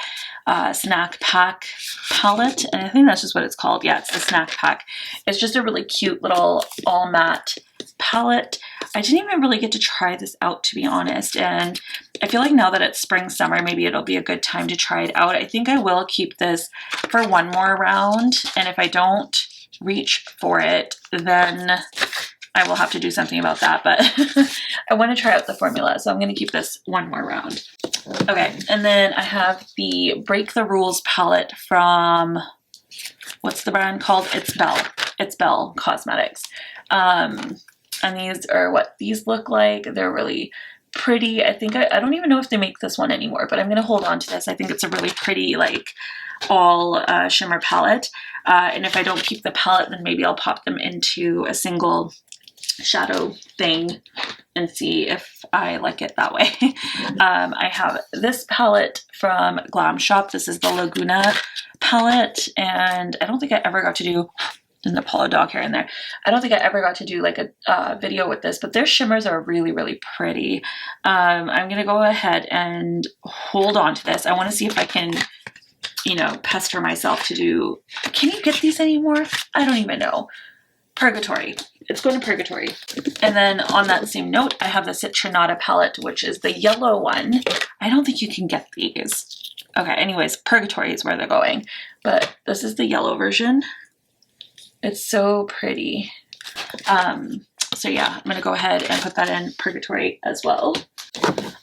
snack pack palette, and I think that's just what it's called. Yeah, it's the snack pack. It's just a really cute little all matte palette. I didn't even really get to try this out, to be honest, and I feel like now that it's spring summer, maybe it'll be a good time to try it out. I think I will keep this for one more round, and if I don't reach for it, then I will have to do something about that, but I want to try out the formula, so I'm going to keep this one more round. Okay, and then I have the Break the Rules palette from, what's the brand called? It's Belle. It's Belle Cosmetics. And these are what these look like. They're really pretty. I think I don't even know if they make this one anymore, but I'm going to hold on to this. I think it's a really pretty like all shimmer palette. And if I don't keep the palette, then maybe I'll pop them into a single shadow thing and see if I like it that way. I have this palette from Glam Shop. This is the Laguna palette, and I don't think I ever got to do, and the Apollo dog hair in there. I don't think I ever got to do like a video with this, but their shimmers are really, really pretty. I'm going to go ahead and hold on to this. I want to see if I can, you know, pester myself to do, can you get these anymore? I don't even know. Purgatory. It's going to Purgatory. And then on that same note, I have the Citronata palette, which is the yellow one. I don't think you can get these. Okay, anyways, Purgatory is where they're going. But this is the yellow version. It's so pretty. So yeah, I'm going to go ahead and put that in Purgatory as well.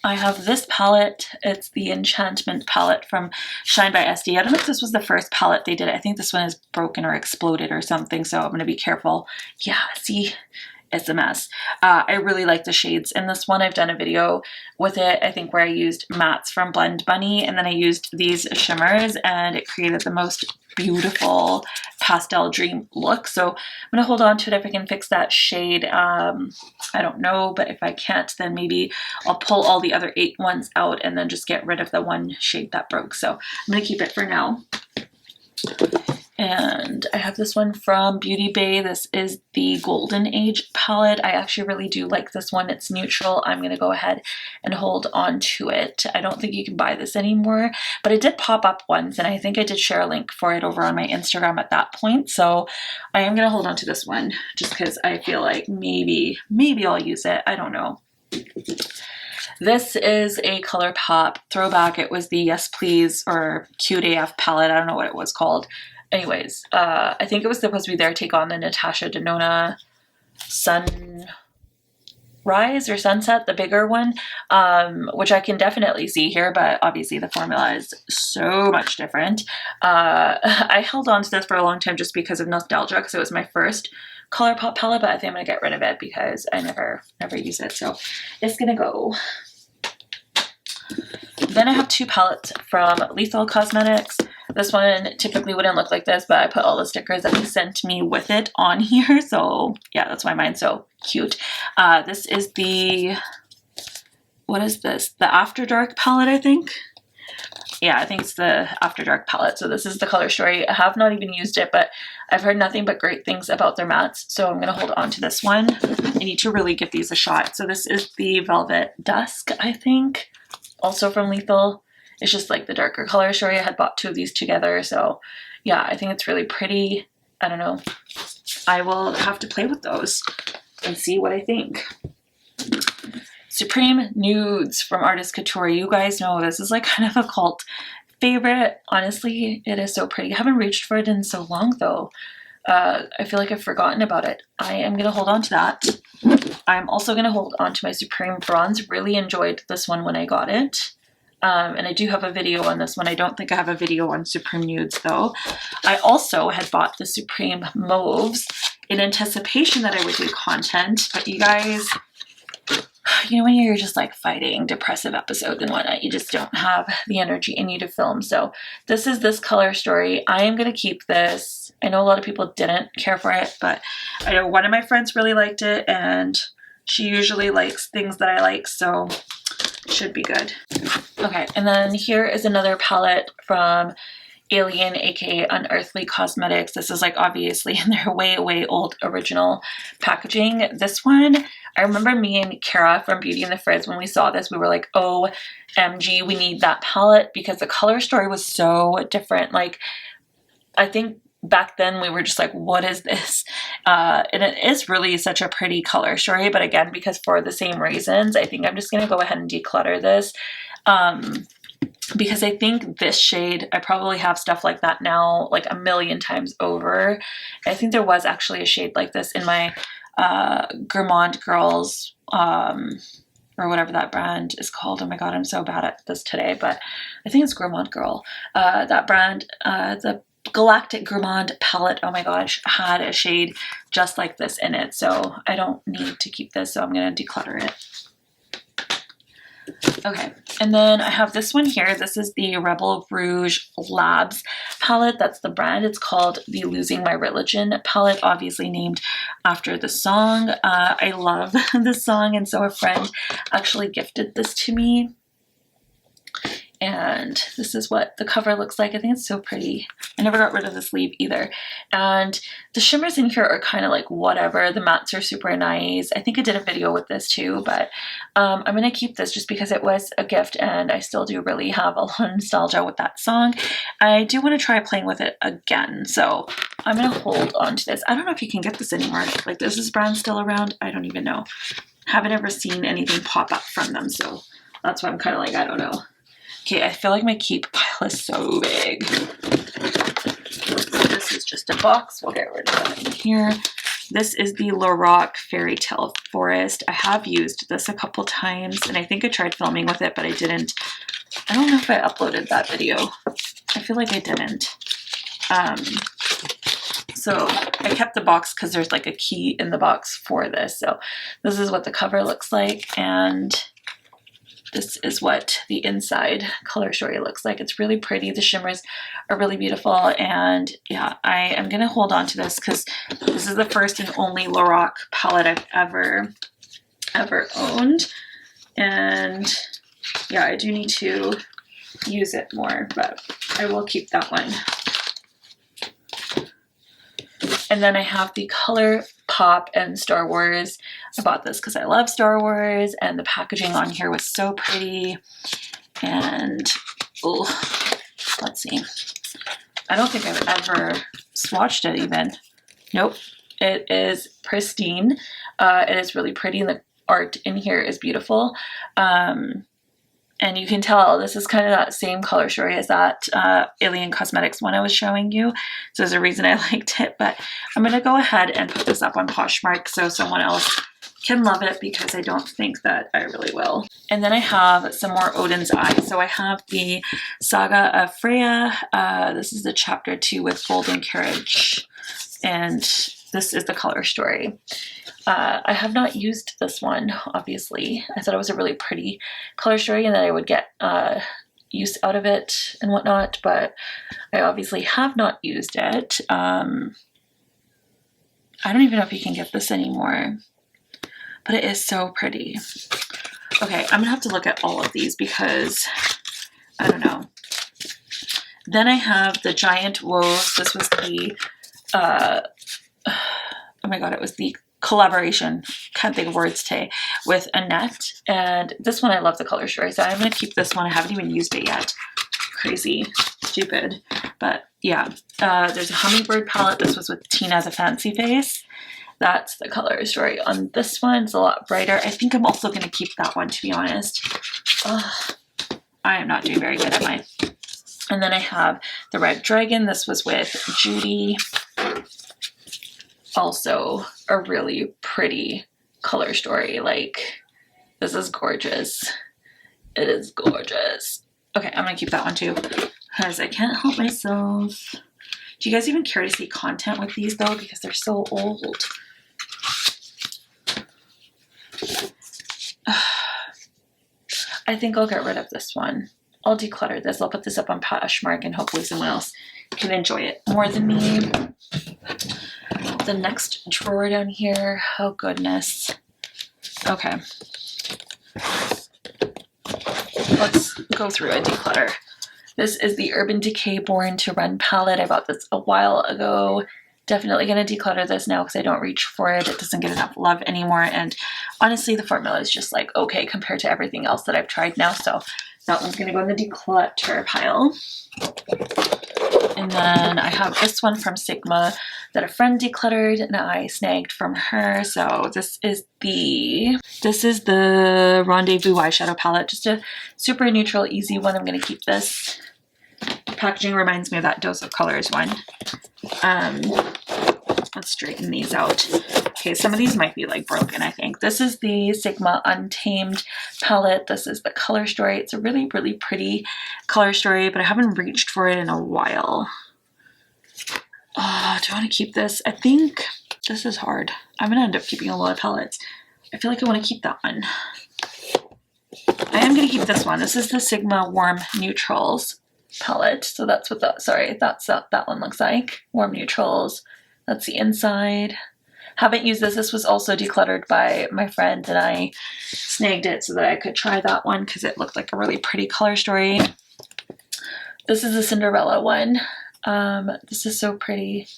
I have this palette. It's the Enchantment palette from Shine by SD. I don't know if this was the first palette they did. I think this one is broken or exploded or something, so I'm going to be careful. Yeah, see? It's a mess. I really like the shades in this one. I've done a video with it, I think, where I used mattes from Blend Bunny, and then I used these shimmers, and it created the most beautiful pastel dream look. So I'm going to hold on to it if I can fix that shade. I don't know, but if I can't, then maybe I'll pull all the other 8 ones out and then just get rid of the one shade that broke. So I'm going to keep it for now. And I have this one from Beauty Bay. This is the Golden Age palette. I actually really do like this one. It's neutral. I'm going to go ahead and hold on to it. I don't think you can buy this anymore, but it did pop up once, and I think I did share a link for it over on my Instagram at that point. So I am going to hold on to this one just because I feel like maybe I'll use it. I don't know. This is a ColourPop throwback. It was the Yes Please or Cute AF palette. I don't know what it was called. Anyways, I think it was supposed to be their take on the Natasha Denona Sun Rise or Sunset, the bigger one, which I can definitely see here, but obviously the formula is so much different. I held on to this for a long time just because of nostalgia, because it was my first ColourPop palette, but I think I'm gonna get rid of it because I never use it, so it's gonna go. Then I have two palettes from Lethal Cosmetics. This one typically wouldn't look like this, but I put all the stickers that they sent me with it on here. So yeah, that's why mine's so cute. This is the, what is this? The After Dark palette, I think. Yeah, I think it's the After Dark palette. So this is the color story. I have not even used it, but I've heard nothing but great things about their mattes. So I'm gonna hold on to this one. I need to really give these a shot. So this is the Velvet Dusk, I think. Also from Lethal. It's just like the darker color story. I had bought two of these together, so yeah, I think it's really pretty. I don't know. I will have to play with those and see what I think. Supreme Nudes from Artist Couture. You guys know this is like kind of a cult favorite. Honestly, it is so pretty. I haven't reached for it in so long though. I feel like I've forgotten about it. I am going to hold on to that. I'm also going to hold on to my Supreme Bronze. Really enjoyed this one when I got it. And I do have a video on this one. I don't think I have a video on Supreme Nudes though. I also had bought the Supreme Mauves in anticipation that I would do content, but you guys, you know when you're just like fighting depressive episodes and whatnot, you just don't have the energy in you to film. So this is this color story. I am going to keep this. I know a lot of people didn't care for it, but I know one of my friends really liked it, and she usually likes things that I like, so it should be good. Okay, and then here is another palette from Alien, aka Unearthly Cosmetics. This is like obviously in their way old original packaging. This one, I remember me and Kara from Beauty and the Frizz, when we saw this, we were like, OMG, we need that palette, because the color story was so different. Like, I think back then we were just like, what is this? And it is really such a pretty color story, but again, because for the same reasons, I think I'm just gonna go ahead and declutter this. Because I think this shade, I probably have stuff like that now like a million times over. I think there was actually a shade like this in my Gourmand Girls, or whatever that brand is called. Oh my god, I'm so bad at this today, but I think it's Gourmand Girl. That brand, the Galactic Gourmand palette, oh my gosh, had a shade just like this in it. So I don't need to keep this, so I'm going to declutter it. Okay, and then I have this one here. This is the Rebel Rouge Labs palette. That's the brand. It's called the Losing My Religion palette, obviously named after the song. I love this song, and so a friend actually gifted this to me. And this is what the cover looks like. I think it's so pretty. I never got rid of the sleeve either. And the shimmers in here are kind of like whatever. The mattes are super nice. I think I did a video with this too, but I'm going to keep this just because it was a gift, and I still do really have a lot of nostalgia with that song. I do want to try playing with it again, so I'm going to hold on to this. I don't know if you can get this anymore. Like, is this brand still around? I don't even know. Haven't ever seen anything pop up from them, so that's why I'm kind of like, I don't know. Okay, I feel like my keep pile is so big. So this is just a box. We'll get rid of that in here. This is the Lorac Fairy Tale Forest. I have used this a couple times, and I think I tried filming with it, but I didn't. I don't know if I uploaded that video. I feel like I didn't. So I kept the box because there's like a key in the box for this. So this is what the cover looks like, and this is what the inside color story looks like. It's really pretty. The shimmers are really beautiful. And yeah, I am going to hold on to this because this is the first and only Lorac palette I've ever owned. And yeah, I do need to use it more, but I will keep that one. And then I have the ColourPop and Star Wars. I bought this because I love Star Wars, and the packaging on here was so pretty. And, oh, let's see. I don't think I've ever swatched it even. Nope. It is pristine. It is really pretty, and the art in here is beautiful. And you can tell this is kind of that same color story as that Alien Cosmetics one I was showing you. So there's a reason I liked it. But I'm going to go ahead and put this up on Poshmark so someone else can love it because I don't think that I really will. And then I have some more Odin's Eye. So I have the Saga of Freya. This is the chapter 2 with Golden Carriage. And this is the color story. I have not used this one, obviously. I thought it was a really pretty color story and that I would get use out of it and whatnot, but I obviously have not used it. I don't even know if you can get this anymore, but it is so pretty. Okay, I'm gonna have to look at all of these because I don't know. Then I have the Giant Woes. This was the, oh my god, it was the collaboration, can't think of words today, with Annette. And this one I love the color story, so I'm gonna keep this one. I haven't even used it yet. Crazy, stupid, but yeah. There's a Hummingbird palette. This was with Tina the Fancy Face. That's the color story on this one. It's a lot brighter. I think I'm also gonna keep that one, to be honest. I am not doing very good at mine. And then I have the Red Dragon. This was with Judy. Also a really pretty color story. Like, this is gorgeous. It is gorgeous. Okay, I'm gonna keep that one too because I can't help myself. Do you guys even care to see content with these though? Because they're so old. I think I'll get rid of this one. I'll declutter this. I'll put this up on Poshmark and hopefully someone else can enjoy it more than me. The next drawer down here, oh goodness. Okay. Let's go through and declutter. This is the Urban Decay Born to Run palette. I bought this a while ago. Definitely going to declutter this now because I don't reach for it. It doesn't get enough love anymore. And honestly, the formula is just like okay compared to everything else that I've tried now. So that one's going to go in the declutter pile. And then I have this one from Sigma that a friend decluttered and I snagged from her. So this is the Rendezvous eyeshadow palette. Just a super neutral, easy one. I'm going to keep this. Packaging reminds me of that Dose of Colors one. Let's straighten these out. Okay, some of these might be like broken, I think. This is the Sigma Untamed palette. This is the color story. It's a really, really pretty color story, but I haven't reached for it in a while. Oh, do I want to keep this? I think this is hard. I'm going to end up keeping a lot of palettes. I feel like I want to keep that one. I am going to keep this one. This is the Sigma Warm Neutrals palette. So that's what that, sorry, that's that one looks like. Warm Neutrals. That's the inside. Haven't used this. This was also decluttered by my friend and I snagged it so that I could try that one because it looked like a really pretty color story. This is the Cinderella one. This is so pretty.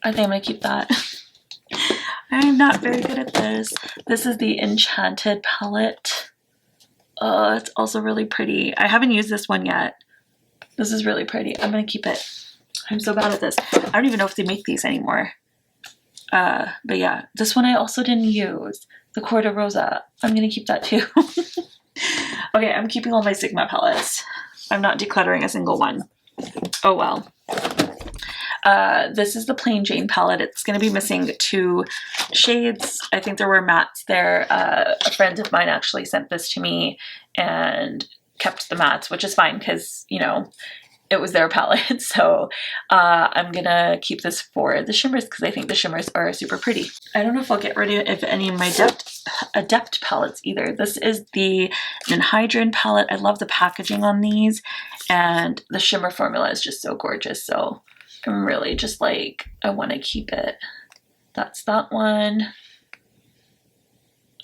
I think I'm gonna keep that. I'm not very good at this. This is the Enchanted palette. Oh, it's also really pretty. I haven't used this one yet. This is really pretty. I'm gonna keep it. I'm so bad at this. I don't even know if they make these anymore. But yeah, this one I also didn't use. The Corda Rosa. I'm gonna keep that too. Okay, I'm keeping all my Sigma palettes. I'm not decluttering a single one. Oh well. This is the Plain Jane palette. It's going to be missing 2 shades. I think there were mattes there. A friend of mine actually sent this to me and kept the mattes, which is fine because, you know, it was their palette. So I'm going to keep this for the shimmers because I think the shimmers are super pretty. I don't know if I'll get rid of any of my Adept palettes either. This is the Ninhydrin palette. I love the packaging on these and the shimmer formula is just so gorgeous. So I'm really just like, I want to keep it. That's that one.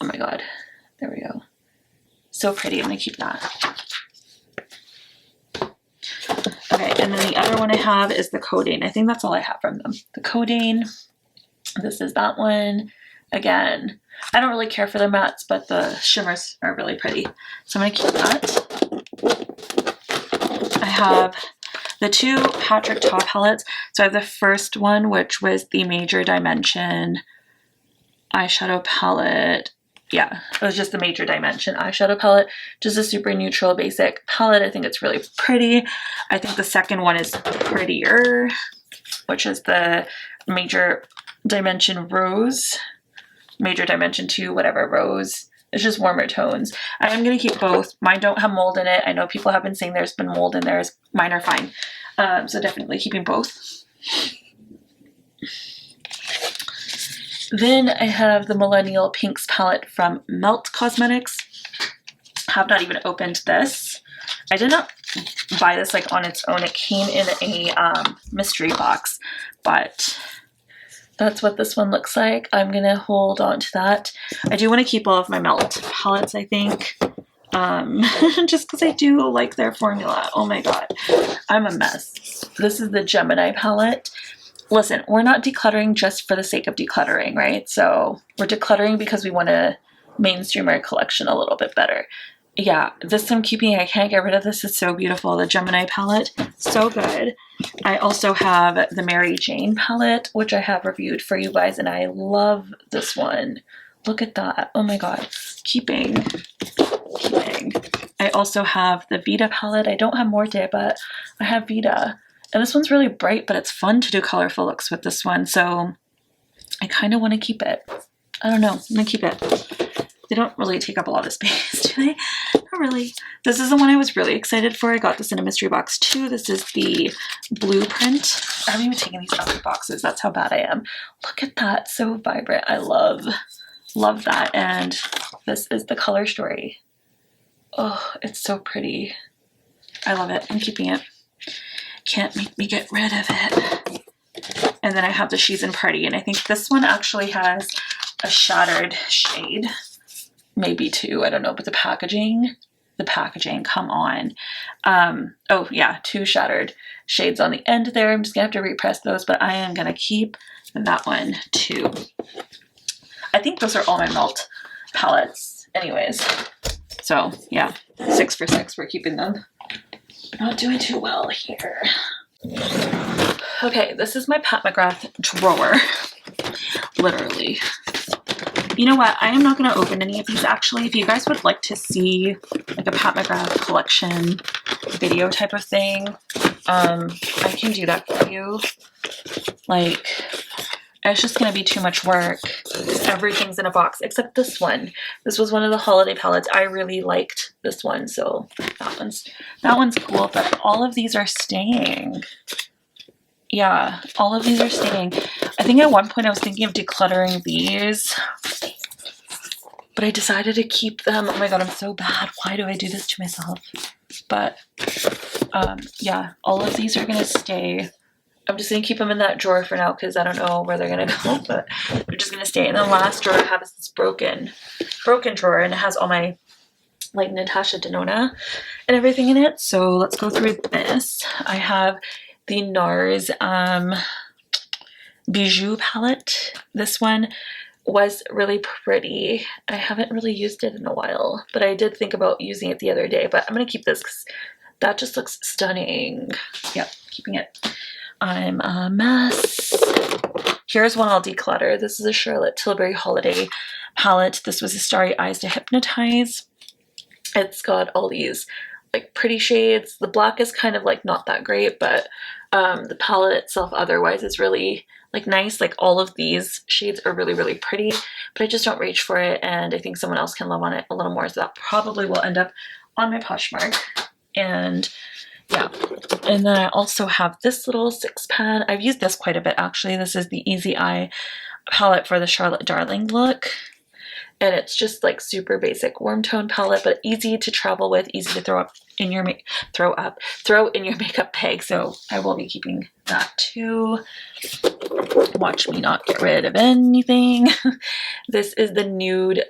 Oh my god. There we go. So pretty. I'm going to keep that. Okay, and then the other one I have is the Codain. I think that's all I have from them. The Codain. This is that one. Again, I don't really care for the mattes, but the shimmers are really pretty. So I'm going to keep that. I have the 2 Patrick Ta palettes. So I have the first one, which was the Major Dimension eyeshadow palette. Yeah, it was just the Major Dimension eyeshadow palette. Just a super neutral, basic palette. I think it's really pretty. I think the second one is prettier, which is the Major Dimension Rose. Major Dimension 2, whatever, Rose. It's just warmer tones. I am going to keep both. Mine don't have mold in it. I know people have been saying there's been mold in theirs. Mine are fine. So definitely keeping both. Then I have the Millennial Pinks palette from Melt Cosmetics. Have not even opened this. I did not buy this like on its own. It came in a mystery box, but that's what this one looks like. I'm gonna hold on to that. I do want to keep all of my Melt palettes, I think, just because I do like their formula. Oh my god, I'm a mess. This is the Gemini palette. Listen, we're not decluttering just for the sake of decluttering, right? So we're decluttering because we want to mainstream our collection a little bit better. Yeah, this I'm keeping. I can't get rid of this. It's so beautiful. The Gemini palette, so good. I also have the Mary Jane palette, which I have reviewed for you guys, and I love this one. Look at that. Oh my god. Keeping. I also have the Vita palette. I don't have Morte, but I have Vita. And this one's really bright, but it's fun to do colorful looks with this one, so I kind of want to keep it. I don't know. I'm going to keep it. They don't really take up a lot of space, do they? Not really. This is the one I was really excited for. I got this in a mystery box too. This is the Blueprint. I haven't even taken these out of the boxes. That's how bad I am. Look at that. So vibrant. I love that. And this is the color story. Oh, it's so pretty. I love it. I'm keeping it. Can't make me get rid of it. And then I have the She's in Party, and I think this one actually has a shattered shade. Maybe two, I don't know, but the packaging, come on. Oh yeah, 2 shattered shades on the end there. I'm just gonna have to repress those, but I am gonna keep that one too. I think those are all my Melt palettes anyways. So yeah, 6 for 6, we're keeping them. Not doing too well here. Okay, this is my Pat McGrath drawer, literally. You know what? I am not going to open any of these actually. If you guys would like to see like a Pat McGrath collection video type of thing, I can do that for you. Like, it's just going to be too much work. Everything's in a box except this one. This was one of the holiday palettes. I really liked this one, so that one's cool, but all of these are staying. Yeah, all of these are staying. I think at one point I was thinking of decluttering these, but I decided to keep them. Oh my god, I'm so bad. Why do I do this to myself? But yeah, all of these are gonna stay. I'm just gonna keep them in that drawer for now because I don't know where they're gonna go, but they're just gonna stay. And the last drawer I have is this broken drawer, and it has all my like Natasha Denona and everything in it. So let's go through this. I have the NARS Bijou palette. This one was really pretty. I haven't really used it in a while, but I did think about using it the other day, but I'm gonna keep this because that just looks stunning. Yep, keeping it. I'm a mess. Here's one I'll declutter. This is a Charlotte Tilbury Holiday palette. This was a Starry Eyes to Hypnotize. It's got all these like pretty shades. The black is kind of like not that great, but the palette itself otherwise is really like nice. Like all of these shades are really, really pretty, but I just don't reach for it, and I think someone else can love on it a little more, so that probably will end up on my Poshmark. And yeah, and then I also have this little 6-pan. I've used this quite a bit actually. This is the Easy Eye palette for the Charlotte Darling look. And it's just like super basic warm tone palette, but easy to travel with, easy to throw in your makeup bag. So I will be keeping that too. Watch me not get rid of anything. This is the Nude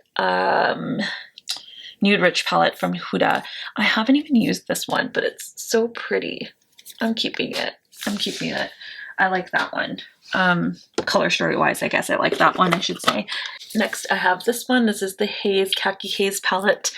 Rich palette from Huda. I haven't even used this one, but it's so pretty. I'm keeping it. I like that one. Color story wise, I guess I like that one, I should say. Next, I have this one. This is the Haze Khaki Haze palette.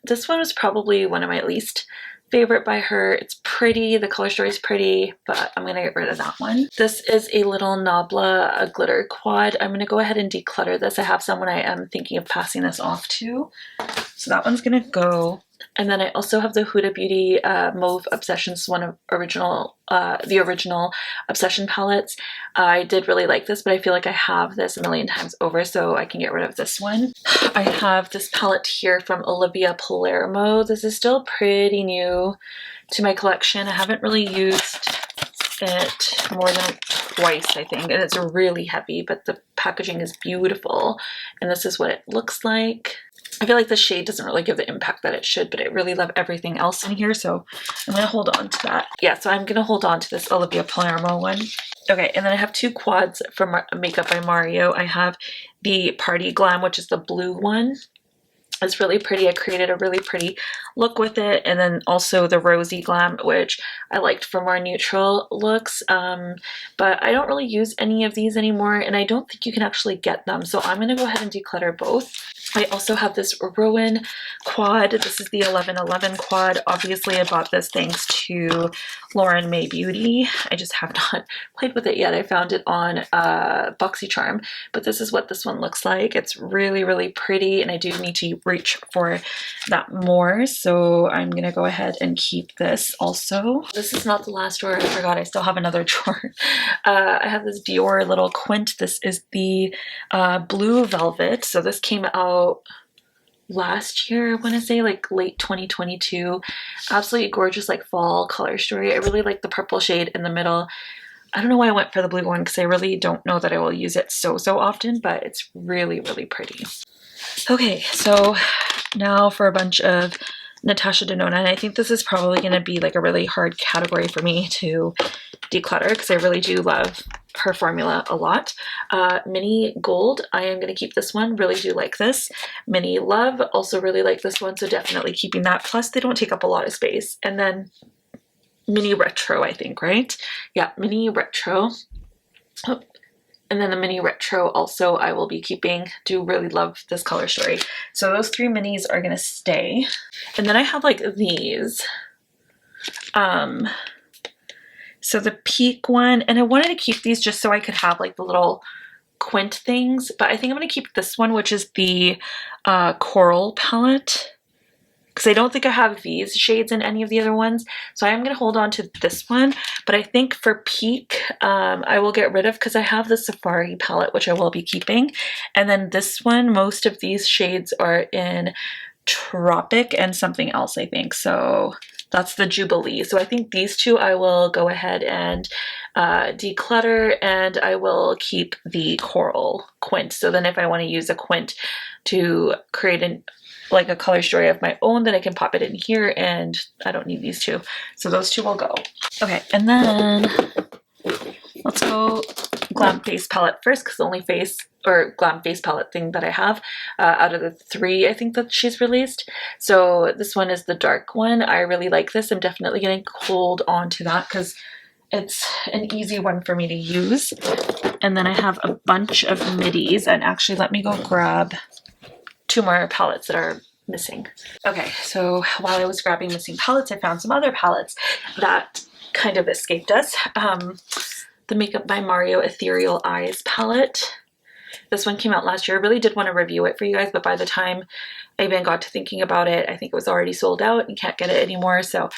This one was probably one of my least favorite by her. It's pretty, the color story is pretty, but I'm gonna get rid of that one. This is a little Nabla, a glitter quad. I'm gonna go ahead and declutter this. I have someone I am thinking of passing this off to. So that one's gonna go. And then I also have the Huda Beauty Mauve Obsessions, one of the original Obsession palettes. I did really like this, but I feel like I have this a million times over, so I can get rid of this one. I have this palette here from Olivia Palermo. This is still pretty new to my collection. I haven't really used it more than twice, I think, and it's really heavy, but the packaging is beautiful, and this is what it looks like. I feel like the shade doesn't really give the impact that it should, but I really love everything else in here, so I'm going to hold on to that. Yeah, so I'm going to hold on to this Olivia Palermo one. Okay, and then I have two quads from Makeup by Mario. I have the Party Glam, which is the blue one. It's really pretty. I created a really pretty look with it. And then also the Rosy Glam, which I liked for more neutral looks. But I don't really use any of these anymore, and I don't think you can actually get them. So I'm going to go ahead and declutter both. I also have this Rowan quad. This is the 1111 quad. Obviously, I bought this thanks to Lauren May Beauty. I just have not played with it yet. I found it on BoxyCharm, but this is what this one looks like. It's really, really pretty, and I do need to reach for that more, so I'm going to go ahead and keep this also. This is not the last drawer. I forgot I still have another drawer. I have this Dior little quint. This is the blue velvet. So this came out last year, I want to say like late 2022. Absolutely gorgeous, like fall color story. I really like the purple shade in the middle. I don't know why I went for the blue one, because I really don't know that I will use it so often, but it's really, really pretty. Okay, so now for a bunch of Natasha Denona, and I think this is probably going to be like a really hard category for me to declutter, because I really do love her formula a lot. Mini Gold, I am going to keep this one. Really do like this. Mini Love, also really like this one, so definitely keeping that. Plus, they don't take up a lot of space. And then Mini Retro, I think, right? Yeah, Mini Retro. Oh. And then the Mini Retro also I will be keeping. Do really love this color story. So those three minis are going to stay. And then I have like these. So the Peak one, and I wanted to keep these just so I could have like the little quint things, but I think I'm going to keep this one, which is the Coral palette, because I don't think I have these shades in any of the other ones. So I am going to hold on to this one, but I think for Peak, I will get rid of, because I have the Safari palette, which I will be keeping. And then this one, most of these shades are in Tropic and something else, I think. So that's the Jubilee. So I think these two I will go ahead and declutter, and I will keep the Coral quint. So then if I want to use a quint to create like a color story of my own, then I can pop it in here, and I don't need these two. So those two will go. Okay, and then let's go Glam Face palette first, because the only face or Glam Face palette thing that I have out of the three I think that she's released. So this one is the dark one. I really like this. I'm definitely going to hold on to that, because it's an easy one for me to use. And then I have a bunch of midis, and actually let me go grab two more palettes that are missing. Okay, so while I was grabbing missing palettes, I found some other palettes that kind of escaped us. The Makeup by Mario Ethereal Eyes palette. This one came out last year. I really did want to review it for you guys, but by the time I even got to thinking about it, I think it was already sold out and can't get it anymore. So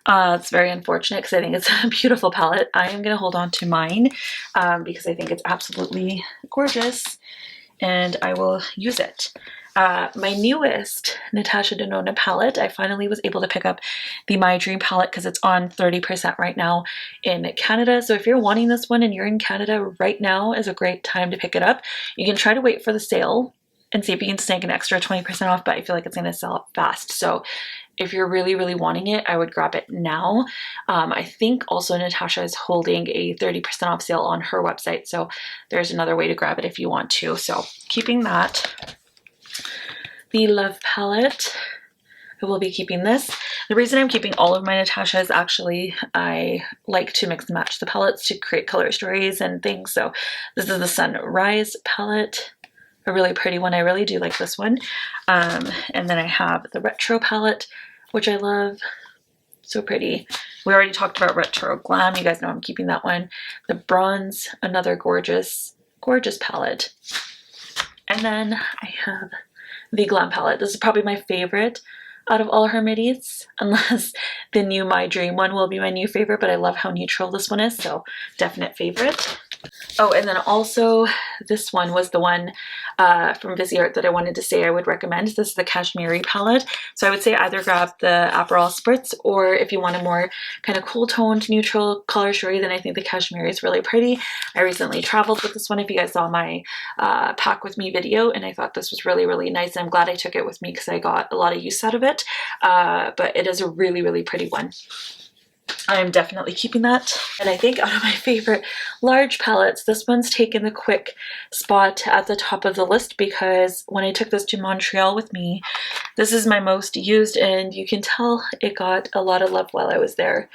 it's very unfortunate, because I think it's a beautiful palette. I am going to hold on to mine because I think it's absolutely gorgeous, and I will use it. My newest Natasha Denona palette, I finally was able to pick up the My Dream palette, because it's on 30% right now in Canada. So if you're wanting this one and you're in Canada right now, is a great time to pick it up. You can try to wait for the sale and see if you can snag an extra 20% off, but I feel like it's going to sell fast. So if you're really, really wanting it, I would grab it now. I think also Natasha is holding a 30% off sale on her website, so there's another way to grab it if you want to. So keeping that. The Love palette, I will be keeping this. The reason I'm keeping all of my Natasha is actually I like to mix and match the palettes to create color stories and things. So this is the Sunrise palette, a really pretty one. I really do like this one. And then I have the Retro palette, which I love. So pretty. We already talked about Retro Glam. You guys know I'm keeping that one. The Bronze, another gorgeous, gorgeous palette. And then I have the Glam palette. This is probably my favorite out of all her middies, unless the new My Dream one will be my new favorite, but I love how neutral this one is, so definite favorite. Oh, and then also this one was the one from Viseart that I wanted to say I would recommend. This is the Cashmere palette. So I would say either grab the Aperol Spritz, or if you want a more kind of cool toned neutral color story, then I think the Cashmere is really pretty. I recently traveled with this one, if you guys saw my pack with me video, and I thought this was really, really nice. I'm glad I took it with me because I got a lot of use out of it, but it is a really, really pretty one. I'm definitely keeping that. And I think out of my favorite large palettes, this one's taken the quick spot at the top of the list, because when I took this to Montreal with me, this is my most used, and you can tell it got a lot of love while I was there,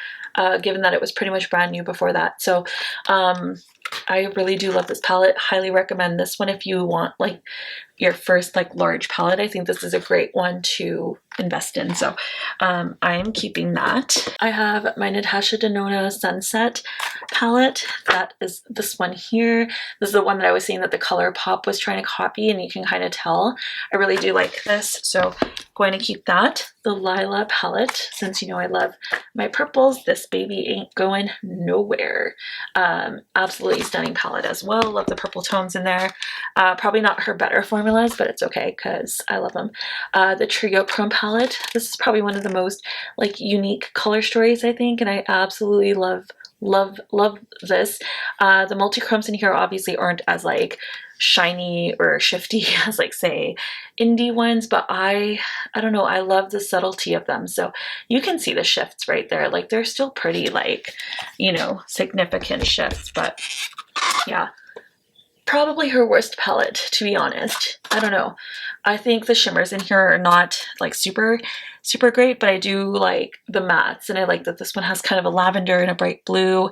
given that it was pretty much brand new before that. So I really do love this palette. Highly recommend this one if you want like your first like large palette. I think this is a great one to invest in, so I'm keeping that. I have my Natasha Denona Sunset palette. That is this one here. This is the one that I was saying that the ColourPop was trying to copy, and you can kind of tell. I really do like this, so going to keep that. The Lila palette, since you know I love my purples, this baby ain't going nowhere. Absolutely stunning palette as well. Love the purple tones in there. Probably not her better formulas, but it's okay because I love them. The Trio Chrome palette. This is probably one of the most like unique color stories, I think, and I absolutely love this. The multi-chromes in here obviously aren't as like shiny or shifty as like say indie ones, but I don't know, I love the subtlety of them. So you can see the shifts right there, like they're still pretty like, you know, significant shifts, but yeah. Probably her worst palette, to be honest. I don't know. I think the shimmers in here are not like super great, but I do like the mattes, and I like that this one has kind of a lavender and a bright blue.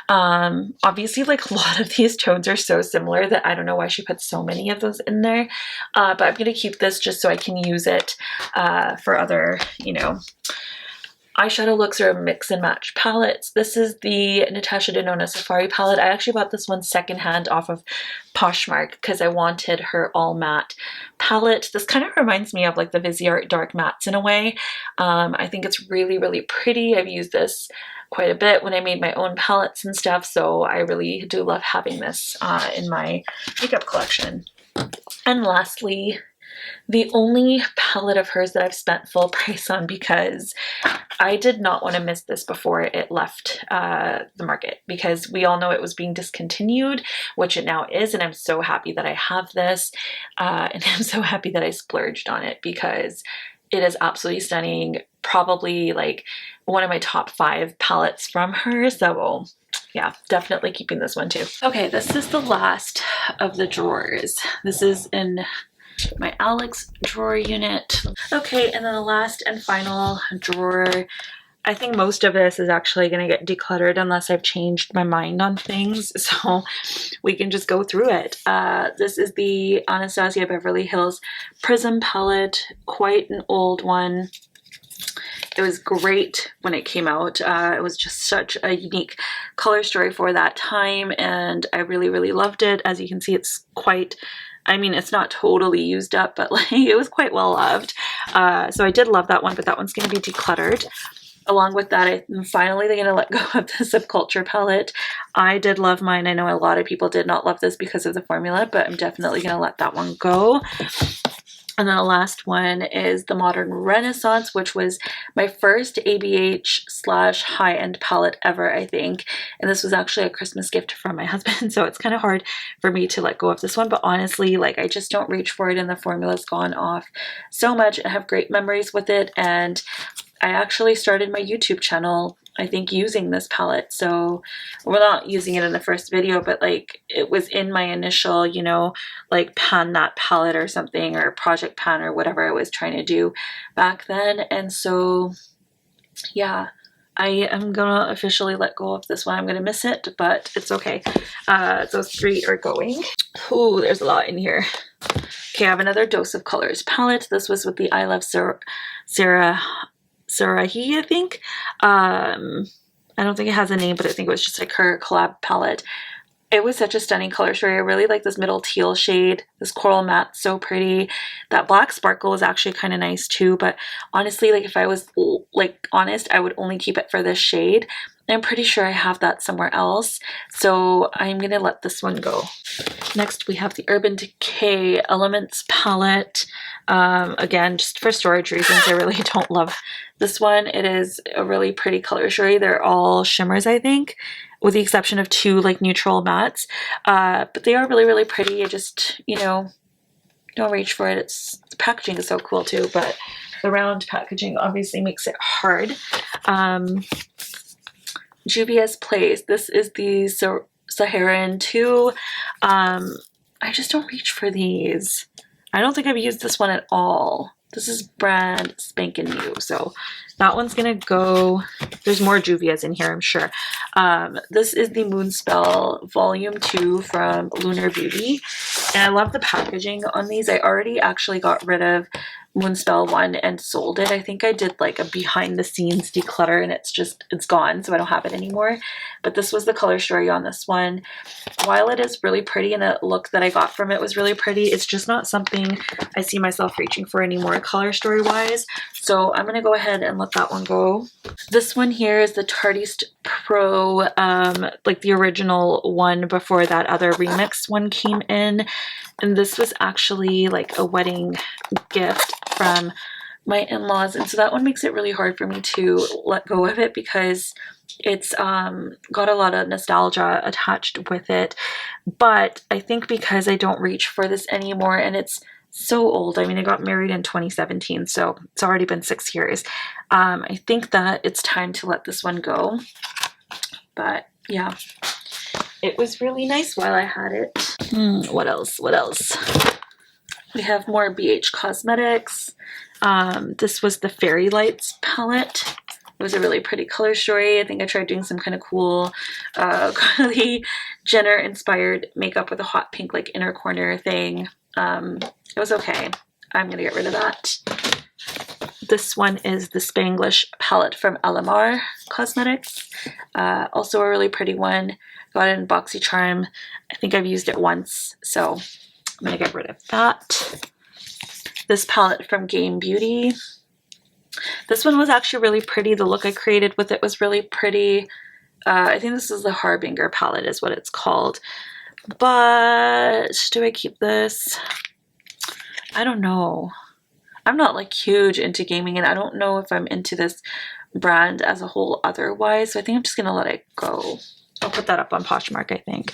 Obviously like a lot of these tones are so similar that I don't know why she put so many of those in there, but I'm gonna keep this just so I can use it for other, you know, eyeshadow looks or mix and match palettes. This is the Natasha Denona Safari palette. I actually bought this one secondhand off of Poshmark because I wanted her all matte palette. This kind of reminds me of like the Viseart dark mattes in a way. I think it's really, really pretty. I've used this quite a bit when I made my own palettes and stuff, so I really do love having this in my makeup collection. And lastly, the only palette of hers that I've spent full price on, because I did not want to miss this before it left the market, because we all know it was being discontinued, which it now is, and I'm so happy that I have this, and I'm so happy that I splurged on it because it is absolutely stunning. Probably like one of my top 5 palettes from her, so yeah, definitely keeping this one too. Okay, this is the last of the drawers. This is in my Alex drawer unit. Okay, and then the last and final drawer. I think most of this is actually going to get decluttered unless I've changed my mind on things, so we can just go through it. This is the Anastasia Beverly Hills Prism palette, quite an old one. It was great when it came out. It was just such a unique color story for that time, and I really, really loved it. As you can see, it's quite, I mean, it's not totally used up, but like it was quite well loved. So I did love that one, but that one's going to be decluttered. Along with that, I'm finally going to let go of the Subculture palette. I did love mine. I know a lot of people did not love this because of the formula, but I'm definitely going to let that one go. And then the last one is the Modern Renaissance, which was my first ABH / high-end palette ever, I think. And this was actually a Christmas gift from my husband, so it's kind of hard for me to let go of this one. But honestly, like I just don't reach for it, and the formula's gone off so much. I have great memories with it, and I actually started my YouTube channel, I think, using this palette. So we're not using it in the first video, but like it was in my initial, you know, like pan that palette or something, or project pan or whatever I was trying to do back then. And so yeah, I am gonna officially let go of this one. I'm gonna miss it, but it's okay. Those 3 are going. Ooh, there's a lot in here. Okay, I have another Dose of Colors palette. This was with the I Love Sarahi, I think. I don't think it has a name, but I think it was just like her collab palette. It was such a stunning color story. I really like this middle teal shade. This coral matte, so pretty. That black sparkle was actually kind of nice too, but honestly, like if I was like honest, I would only keep it for this shade. I'm pretty sure I have that somewhere else, so I'm gonna let this one go. Next, we have the Urban Decay Elements palette. Again, just for storage reasons, I really don't love this one. It is a really pretty color story. They're all shimmers, I think, with the exception of two like neutral mattes. But they are really, really pretty. I just, you know, don't reach for it. The packaging is so cool too, but the round packaging obviously makes it hard. Juvia's Place. This is the Saharan 2. I just don't reach for these. I don't think I've used this one at all. This is brand spanking new, so that one's gonna go. There's more Juvia's in here, I'm sure. This is the Moonspell Volume 2 from Lunar Beauty, and I love the packaging on these. I already actually got rid of Moonspell 1 and sold it. I think I did like a behind the scenes declutter and it's gone, so I don't have it anymore. But this was the color story on this one. While it is really pretty and the look that I got from it was really pretty, it's just not something I see myself reaching for anymore color story wise. So I'm gonna go ahead and let that one go. This one here is the Tartiste Pro, like the original one before that other remix one came in. And this was actually like a wedding gift from my in-laws, and so that one makes it really hard for me to let go of it because it's got a lot of nostalgia attached with it. But I think because I don't reach for this anymore and it's so old, I mean, I got married in 2017, so it's already been 6 years. I think that it's time to let this one go. But yeah, it was really nice while I had it. What else? What else? We have more BH Cosmetics. This was the Fairy Lights palette. It was a really pretty color story. I think I tried doing some kind of cool Kylie Jenner inspired makeup with a hot pink like inner corner thing. It was okay. I'm gonna get rid of that. This one is the Spanglish palette from LMR Cosmetics. Also a really pretty one. Got it in BoxyCharm. I think I've used it once, so I'm gonna get rid of that. This palette from Game Beauty. This one was actually really pretty. The look I created with it was really pretty. I think this is the Harbinger palette is what it's called. But do I keep this? I don't know. I'm not like huge into gaming and I don't know if I'm into this brand as a whole otherwise. So I think I'm just gonna let it go. I'll put that up on Poshmark, I think.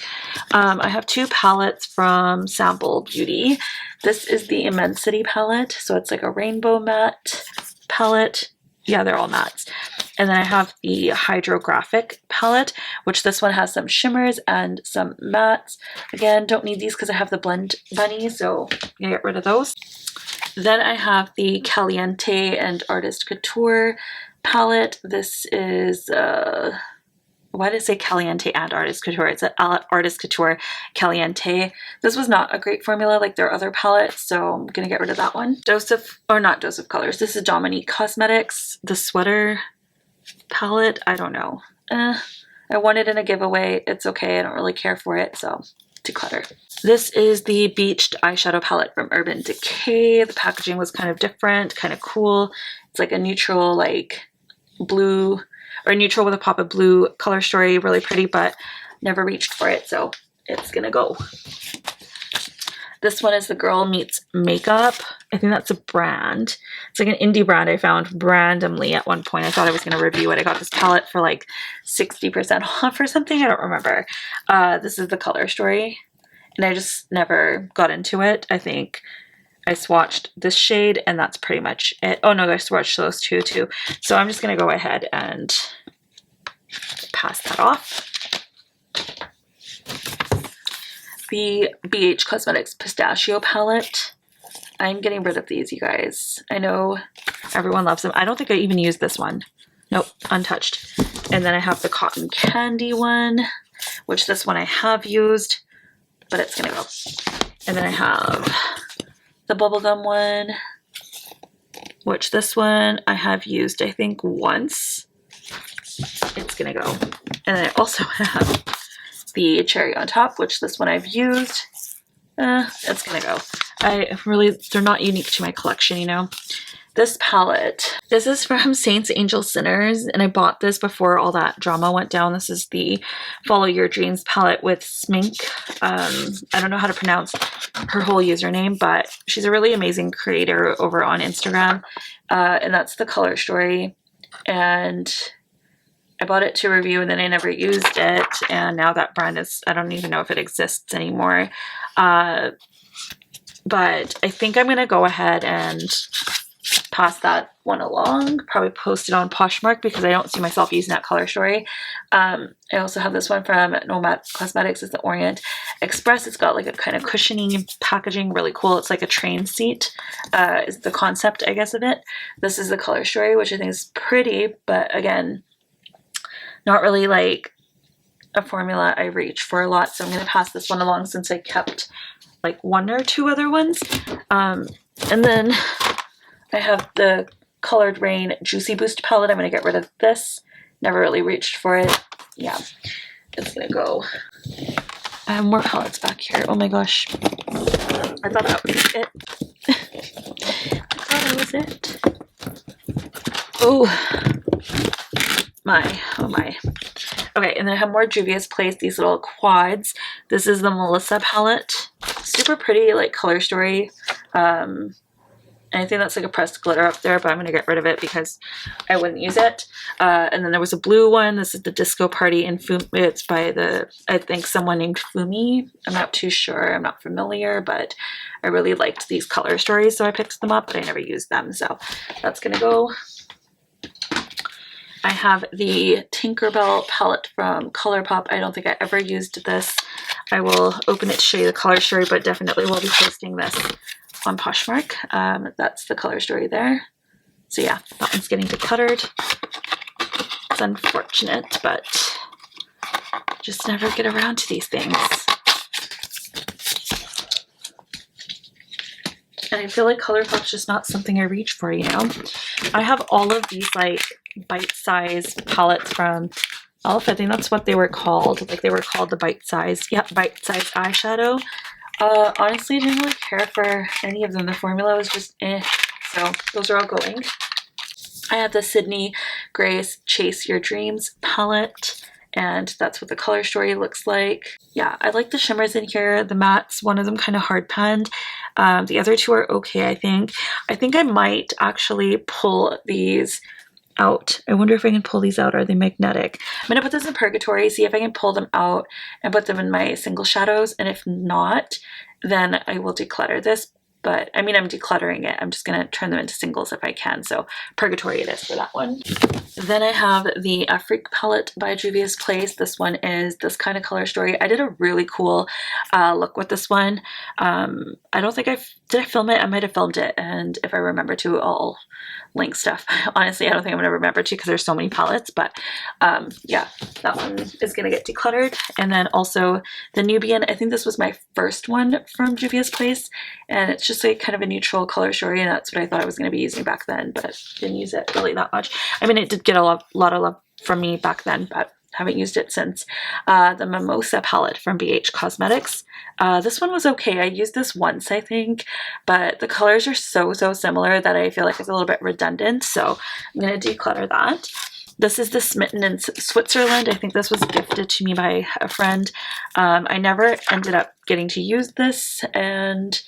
I have two palettes from Sample Beauty. This is the Immensity palette. So it's like a rainbow matte palette. Yeah, they're all mattes. And then I have the Hydrographic palette, which this one has some shimmers and some mattes. Again, don't need these because I have the Blend Bunny, so I'm gonna get rid of those. Then I have the Caliente and Artist Couture palette. This is, why did I say Caliente and Artist Couture? It's an Artist Couture Caliente. This was not a great formula like their other palettes, so I'm gonna get rid of that one. Not Dose of Colors. This is Dominique Cosmetics, the sweater palette. I don't know. I won it in a giveaway. It's okay. I don't really care for it, so declutter. This is the Beached eyeshadow palette from Urban Decay. The packaging was kind of different, kind of cool. It's like a neutral, like blue, or neutral with a pop of blue color story. Really pretty, but never reached for it, so it's gonna go. This one is the Girl Meets Makeup. I think that's a brand. It's like an indie brand I found randomly at one point. I thought I was gonna review it. I got this palette for like 60% off or something. I don't remember. This is the color story, and I just never got into it. I think I swatched this shade and that's pretty much it. Oh no, I swatched those two too. So I'm just gonna go ahead and pass that off. The BH Cosmetics Pistachio palette. I'm getting rid of these, you guys. I know everyone loves them. I don't think I even used this one. Nope, untouched. And then I have the Cotton Candy one, which this one I have used, but it's gonna go. And then I have the bubblegum one, which this one I have used I think once. It's gonna go. And then I also have the cherry on top, which this one I've used. It's gonna go. They're not unique to my collection, you know. This palette, this is from Saints, Angels, Sinners, and I bought this before all that drama went down. This is the Follow Your Dreams palette with Smink. I don't know how to pronounce her whole username, but she's a really amazing creator over on Instagram, and that's the color story. And I bought it to review and then I never used it, and now that brand is, I don't even know if it exists anymore. But I think I'm gonna go ahead and pass that one along, probably post it on Poshmark because I don't see myself using that color story. I also have this one from Nomad Cosmetics. It's the Orient Express. It's got like a kind of cushiony packaging, really cool. It's like a train seat is the concept, I guess, of it. This is the color story, which I think is pretty, but again, not really like a formula I reach for a lot, so I'm going to pass this one along since I kept like one or two other ones. And then I have the Colored Rain Juicy Boost palette. I'm going to get rid of this. Never really reached for it. Yeah, it's going to go. I have more palettes back here. Oh my gosh. I thought that was it. I thought that was it. Oh my. Oh my. Okay, and then I have more Juvia's Place, these little quads. This is the Melissa palette. Super pretty, like, color story. And I think that's like a pressed glitter up there, but I'm going to get rid of it because I wouldn't use it. And then there was a blue one. This is the Disco Party in Fumi. It's by I think someone named Fumi. I'm not too sure. I'm not familiar, but I really liked these color stories, so I picked them up, but I never used them. So that's going to go. I have the Tinkerbell palette from ColourPop. I don't think I ever used this. I will open it to show you the color story, but definitely will be posting this on Poshmark. That's the color story there. So yeah, that one's getting decluttered. It's unfortunate, but just never get around to these things. And I feel like ColourPop's just not something I reach for, you know? I have all of these like bite-sized palettes from e.l.f. I think that's what they were called. Like they were called the bite-size, yeah, bite-size eyeshadow. Honestly, I didn't really care for any of them. The formula was just eh. So those are all going. I have the Sydney Grace Chase Your Dreams palette, and that's what the color story looks like. Yeah, I like the shimmers in here. The mattes, one of them kind of hard panned. The other two are okay, I think. I think I might actually pull these out. I wonder if I can pull these out. Are they magnetic? I'm gonna put this in Purgatory, see if I can pull them out and put them in my single shadows, and if not, then I will declutter this. But I mean, I'm decluttering it. I'm just gonna turn them into singles if I can. So Purgatory it is for that one. Then I have the Afrique palette by Juvia's Place. This one is this kind of color story. I did a really cool look with this one. I don't think did I film it? I might have filmed it, and if I remember to, I'll link stuff. Honestly, I don't think I'm gonna remember to because there's so many palettes, but yeah, that one is gonna get decluttered. And then also the Nubian, I think this was my first one from Juvia's Place, and it's just like kind of a neutral color story, and that's what I thought I was gonna be using back then, but didn't use it really that much. I mean, it did get a lot of love from me back then, but haven't used it since. The Mimosa palette from BH Cosmetics. This one was okay. I used this once, I think, but the colors are so similar that I feel like it's a little bit redundant, so I'm going to declutter that. This is the Smitten in Switzerland. I think this was gifted to me by a friend. I never ended up getting to use this, and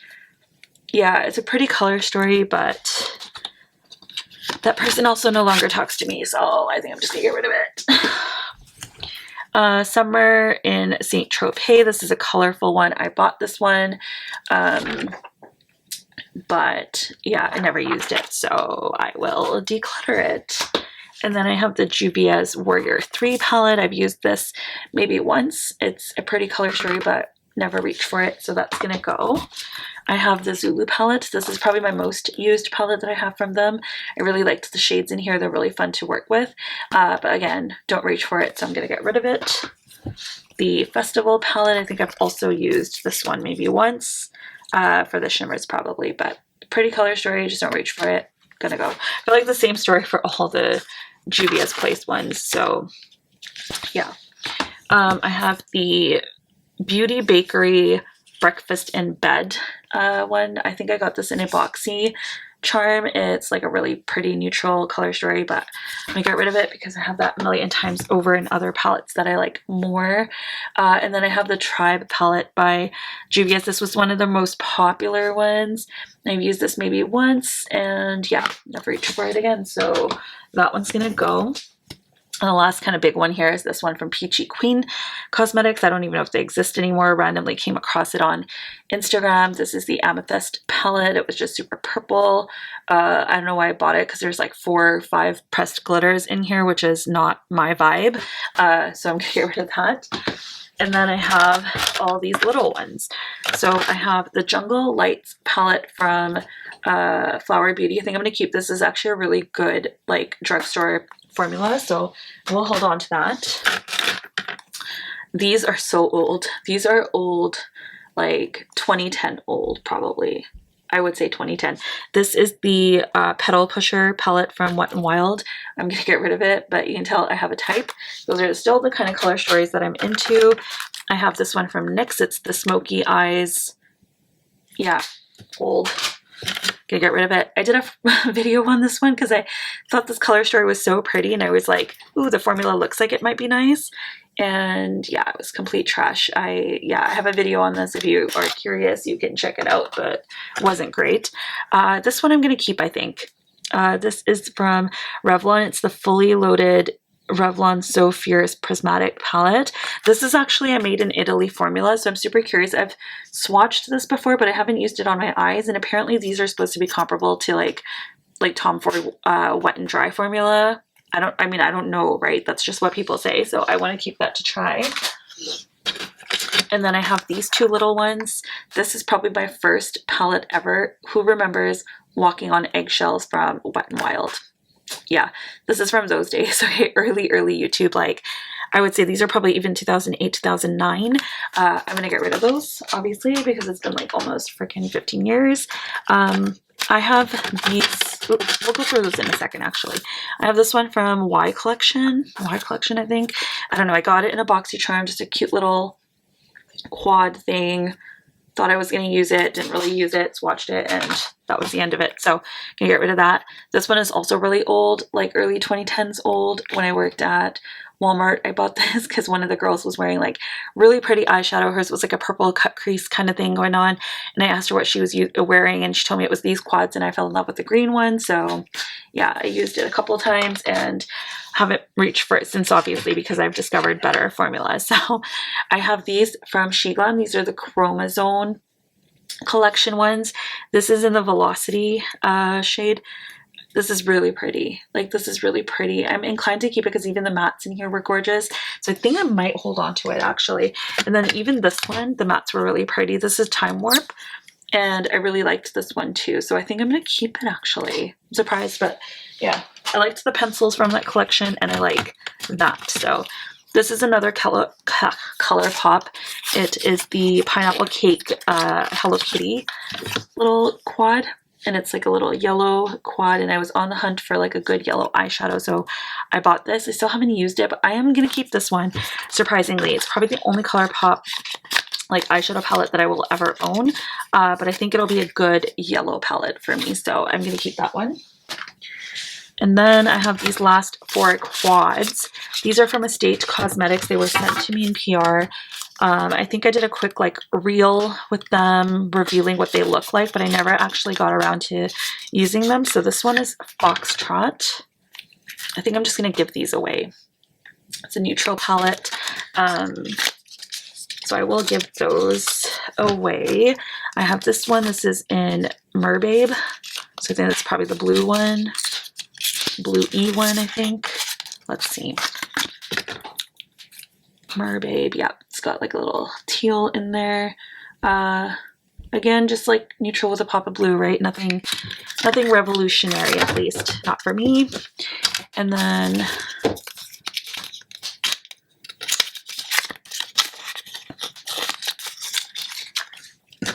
yeah, it's a pretty color story, but that person also no longer talks to me, so I think I'm just going to get rid of it. Summer in Saint Tropez. This is a colorful one. I bought this one, but yeah, I never used it, so I will declutter it. And then I have the Juvia's Warrior 3 palette. I've used this maybe once. It's a pretty color story, but never reached for it, so that's gonna go. I have the Zulu palette. This is probably my most used palette that I have from them. I really liked the shades in here. They're really fun to work with, but again, don't reach for it, so I'm gonna get rid of it. The Festival palette, I think I've also used this one maybe once for the shimmers probably, but pretty color story, just don't reach for it. Gonna go. I feel like the same story for all the Juvia's Place ones, so yeah. I have the Beauty Bakery Breakfast in Bed one. I think I got this in a boxy charm. It's like a really pretty neutral color story, but I'm gonna get rid of it because I have that a million times over in other palettes that I like more. And then I have the Tribe palette by Juvia's. This was one of the most popular ones. I've used this maybe once, and yeah, never reached for it again, so that one's gonna go. And the last kind of big one here is this one from Peachy Queen Cosmetics. I don't even know if they exist anymore. Randomly came across it on Instagram. This is the Amethyst palette. It was just super purple. I don't know why I bought it because there's like 4 or 5 pressed glitters in here, which is not my vibe. So I'm gonna get rid of that. And then I have all these little ones. So I have the Jungle Lights palette from Flower Beauty. I think I'm gonna keep this. This is actually a really good like drugstore formula, so we'll hold on to that. These are so old. These are old, like 2010 old, probably. I would say 2010. This is the Petal Pusher palette from Wet n Wild. I'm gonna get rid of it, but you can tell I have a type. Those are still the kind of color stories that I'm into. I have this one from NYX. It's the Smoky Eyes. Yeah, old. Gonna get rid of it. I did a video on this one because I thought this color story was so pretty, and I was like, ooh, the formula looks like it might be nice. And yeah, it was complete trash. I have a video on this. If you are curious, you can check it out, but it wasn't great. This one I'm gonna keep, I think. This is from Revlon. It's the fully loaded Revlon So Fierce Prismatic palette. This is actually a made in Italy formula, so I'm super curious. I've swatched this before, but I haven't used it on my eyes, and apparently these are supposed to be comparable to like Tom Ford Wet and Dry formula. I don't know, right? That's just what people say, so I want to keep that to try. And then I have these 2 little ones. This is probably my first palette ever. Who remembers Walking on Eggshells from Wet n Wild? Yeah, this is from those days. Okay, early YouTube. Like, I would say these are probably even 2008, 2009. I'm gonna get rid of those, obviously, because it's been like almost freaking 15 years. I have these. Oops, we'll go through those in a second, actually. I have this one from Y Collection, I think. I don't know, I got it in a boxy charm, just a cute little quad thing. Thought I was going to use it, didn't really use it, swatched it, and that was the end of it. So gonna get rid of that. This one is also really old, like early 2010s old. When I worked at Walmart, I bought this because one of the girls was wearing like really pretty eyeshadow. Hers was like a purple cut crease kind of thing going on, and I asked her what she was wearing, and she told me it was these quads, and I fell in love with the green one. So yeah, I used it a couple of times and haven't reached for it since, obviously, because I've discovered better formulas. So I have these from Sheglam. These are the Chromazone collection ones. This is in the Velocity shade. This is really pretty. Like, this is really pretty. I'm inclined to keep it because even the mattes in here were gorgeous. So I think I might hold on to it, actually. And then even this one, the mattes were really pretty. This is Time Warp, and I really liked this one too. So I think I'm going to keep it, actually. I'm surprised, but yeah. I liked the pencils from that collection, and I like that. So this is another color pop. It is the Pineapple Cake Hello Kitty little quad, and it's like a little yellow quad, and I was on the hunt for like a good yellow eyeshadow, so I bought this. I still haven't used it, but I am gonna keep this one. Surprisingly, it's probably the only color pop like eyeshadow palette that I will ever own, but I think it'll be a good yellow palette for me, so I'm gonna keep that one. And then I have these last 4 quads. These are from Estate Cosmetics. They were sent to me in PR. I think I did a quick like reel with them revealing what they look like, but I never actually got around to using them. So this one is Foxtrot. I think I'm just gonna give these away. It's a neutral palette. So I will give those away. I have this one. This is in Merbabe. So I think that's probably the blue one. Blue E one, I think. Let's see. Merbabe, yeah, it's got like a little teal in there. Again, just like neutral with a pop of blue, right? Nothing revolutionary, at least not for me. And then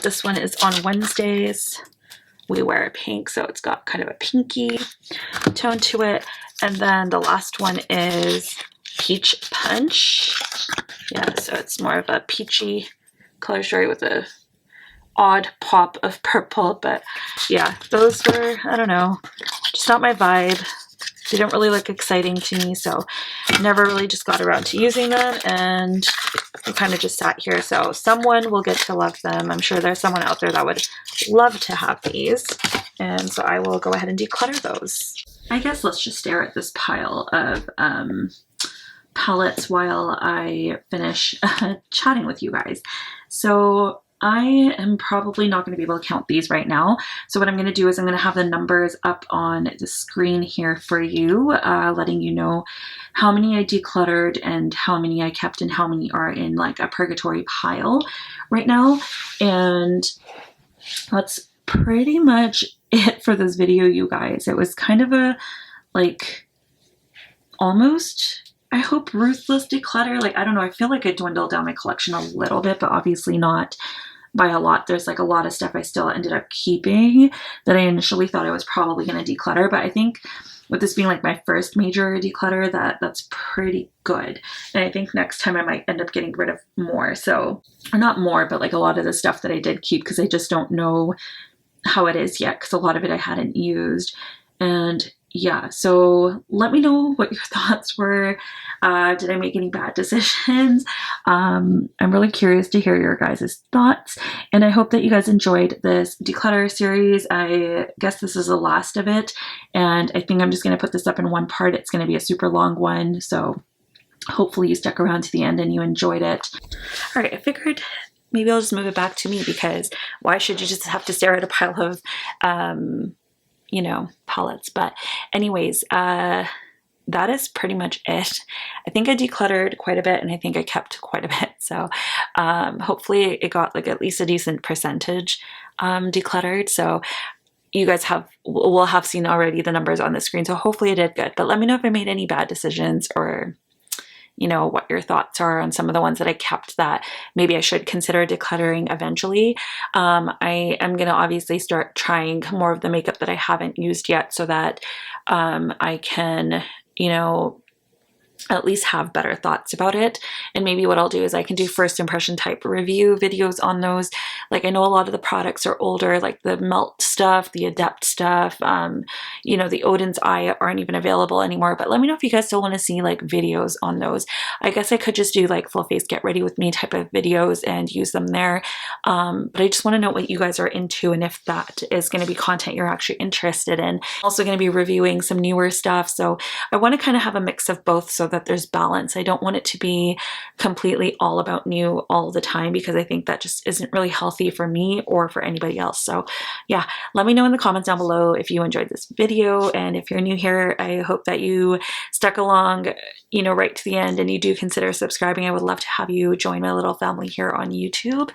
this one is On Wednesdays We Wear Pink, so it's got kind of a pinky tone to it. And then the last one is Peach Punch. Yeah, so it's more of a peachy color story with a odd pop of purple, but yeah, those were, I don't know, just not my vibe. They didn't really look exciting to me, so never really just got around to using them, and they kind of just sat here. So someone will get to love them. I'm sure there's someone out there that would love to have these, and so I will go ahead and declutter those. I guess let's just stare at this pile of palettes while I finish chatting with you guys. So I am probably not going to be able to count these right now. So what I'm going to do is I'm going to have the numbers up on the screen here for you, letting you know how many I decluttered and how many I kept and how many are in like a purgatory pile right now. And that's pretty much it for this video, you guys. It was kind of a like almost, I hope, ruthless declutter. Like, I don't know, I feel like I dwindled down my collection a little bit, but obviously not by a lot. There's like a lot of stuff I still ended up keeping that I initially thought I was probably going to declutter, but I think with this being like my first major declutter, that's pretty good. And I think next time I might end up getting rid of more. So, or not more, but like a lot of the stuff that I did keep, because I just don't know how it is yet, because a lot of it I hadn't used. And yeah, so let me know what your thoughts were. Did I make any bad decisions? I'm really curious to hear your guys' thoughts, and I hope that you guys enjoyed this declutter series. I guess this is the last of it, and I think I'm just going to put this up in one part. It's going to be a super long one, so hopefully you stuck around to the end and you enjoyed it. All right, I figured maybe I'll just move it back to me, because why should you just have to stare at a pile of you know, palettes? But anyways, that is pretty much it. I think I decluttered quite a bit, and I think I kept quite a bit. So hopefully it got like at least a decent percentage decluttered. So you guys will have seen already the numbers on the screen. So hopefully I did good. But let me know if I made any bad decisions, or you know, what your thoughts are on some of the ones that I kept that maybe I should consider decluttering eventually. I am going to obviously start trying more of the makeup that I haven't used yet, so that I can, you know, at least have better thoughts about it. And maybe what I'll do is I can do first impression type review videos on those. Like, I know a lot of the products are older, like the Melt stuff, the Adept stuff, you know, the Odin's Eye aren't even available anymore. But let me know if you guys still want to see like videos on those. I guess I could just do like full face get ready with me type of videos and use them there. But I just want to know what you guys are into, and if that is going to be content you're actually interested in. Also going to be reviewing some newer stuff. So I want to kind of have a mix of both, so that there's balance. I don't want it to be completely all about new all the time, because I think that just isn't really healthy for me or for anybody else. So yeah, let me know in the comments down below if you enjoyed this video, and if you're new here, I hope that you stuck along, you know, right to the end, and you do consider subscribing. I would love to have you join my little family here on YouTube.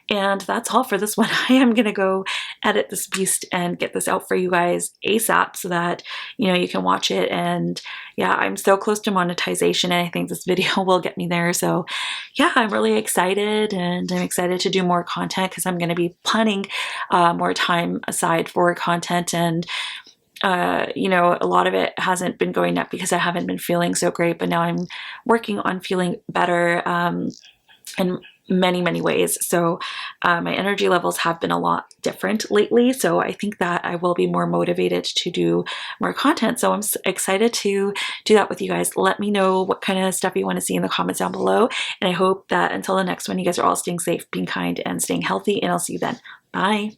And that's all for this one. I am gonna go edit this beast and get this out for you guys ASAP, so that, you know, you can watch it. And yeah, I'm so close to monetization, and I think this video will get me there. So yeah, I'm really excited, and I'm excited to do more content, because I'm going to be planning more time aside for content. And you know, a lot of it hasn't been going up because I haven't been feeling so great, but now I'm working on feeling better in many ways. So my energy levels have been a lot different lately, so I think that I will be more motivated to do more content. So I'm excited to do that with you guys. Let me know what kind of stuff you want to see in the comments down below, and I hope that until the next one, you guys are all staying safe, being kind, and staying healthy, and I'll see you then. Bye.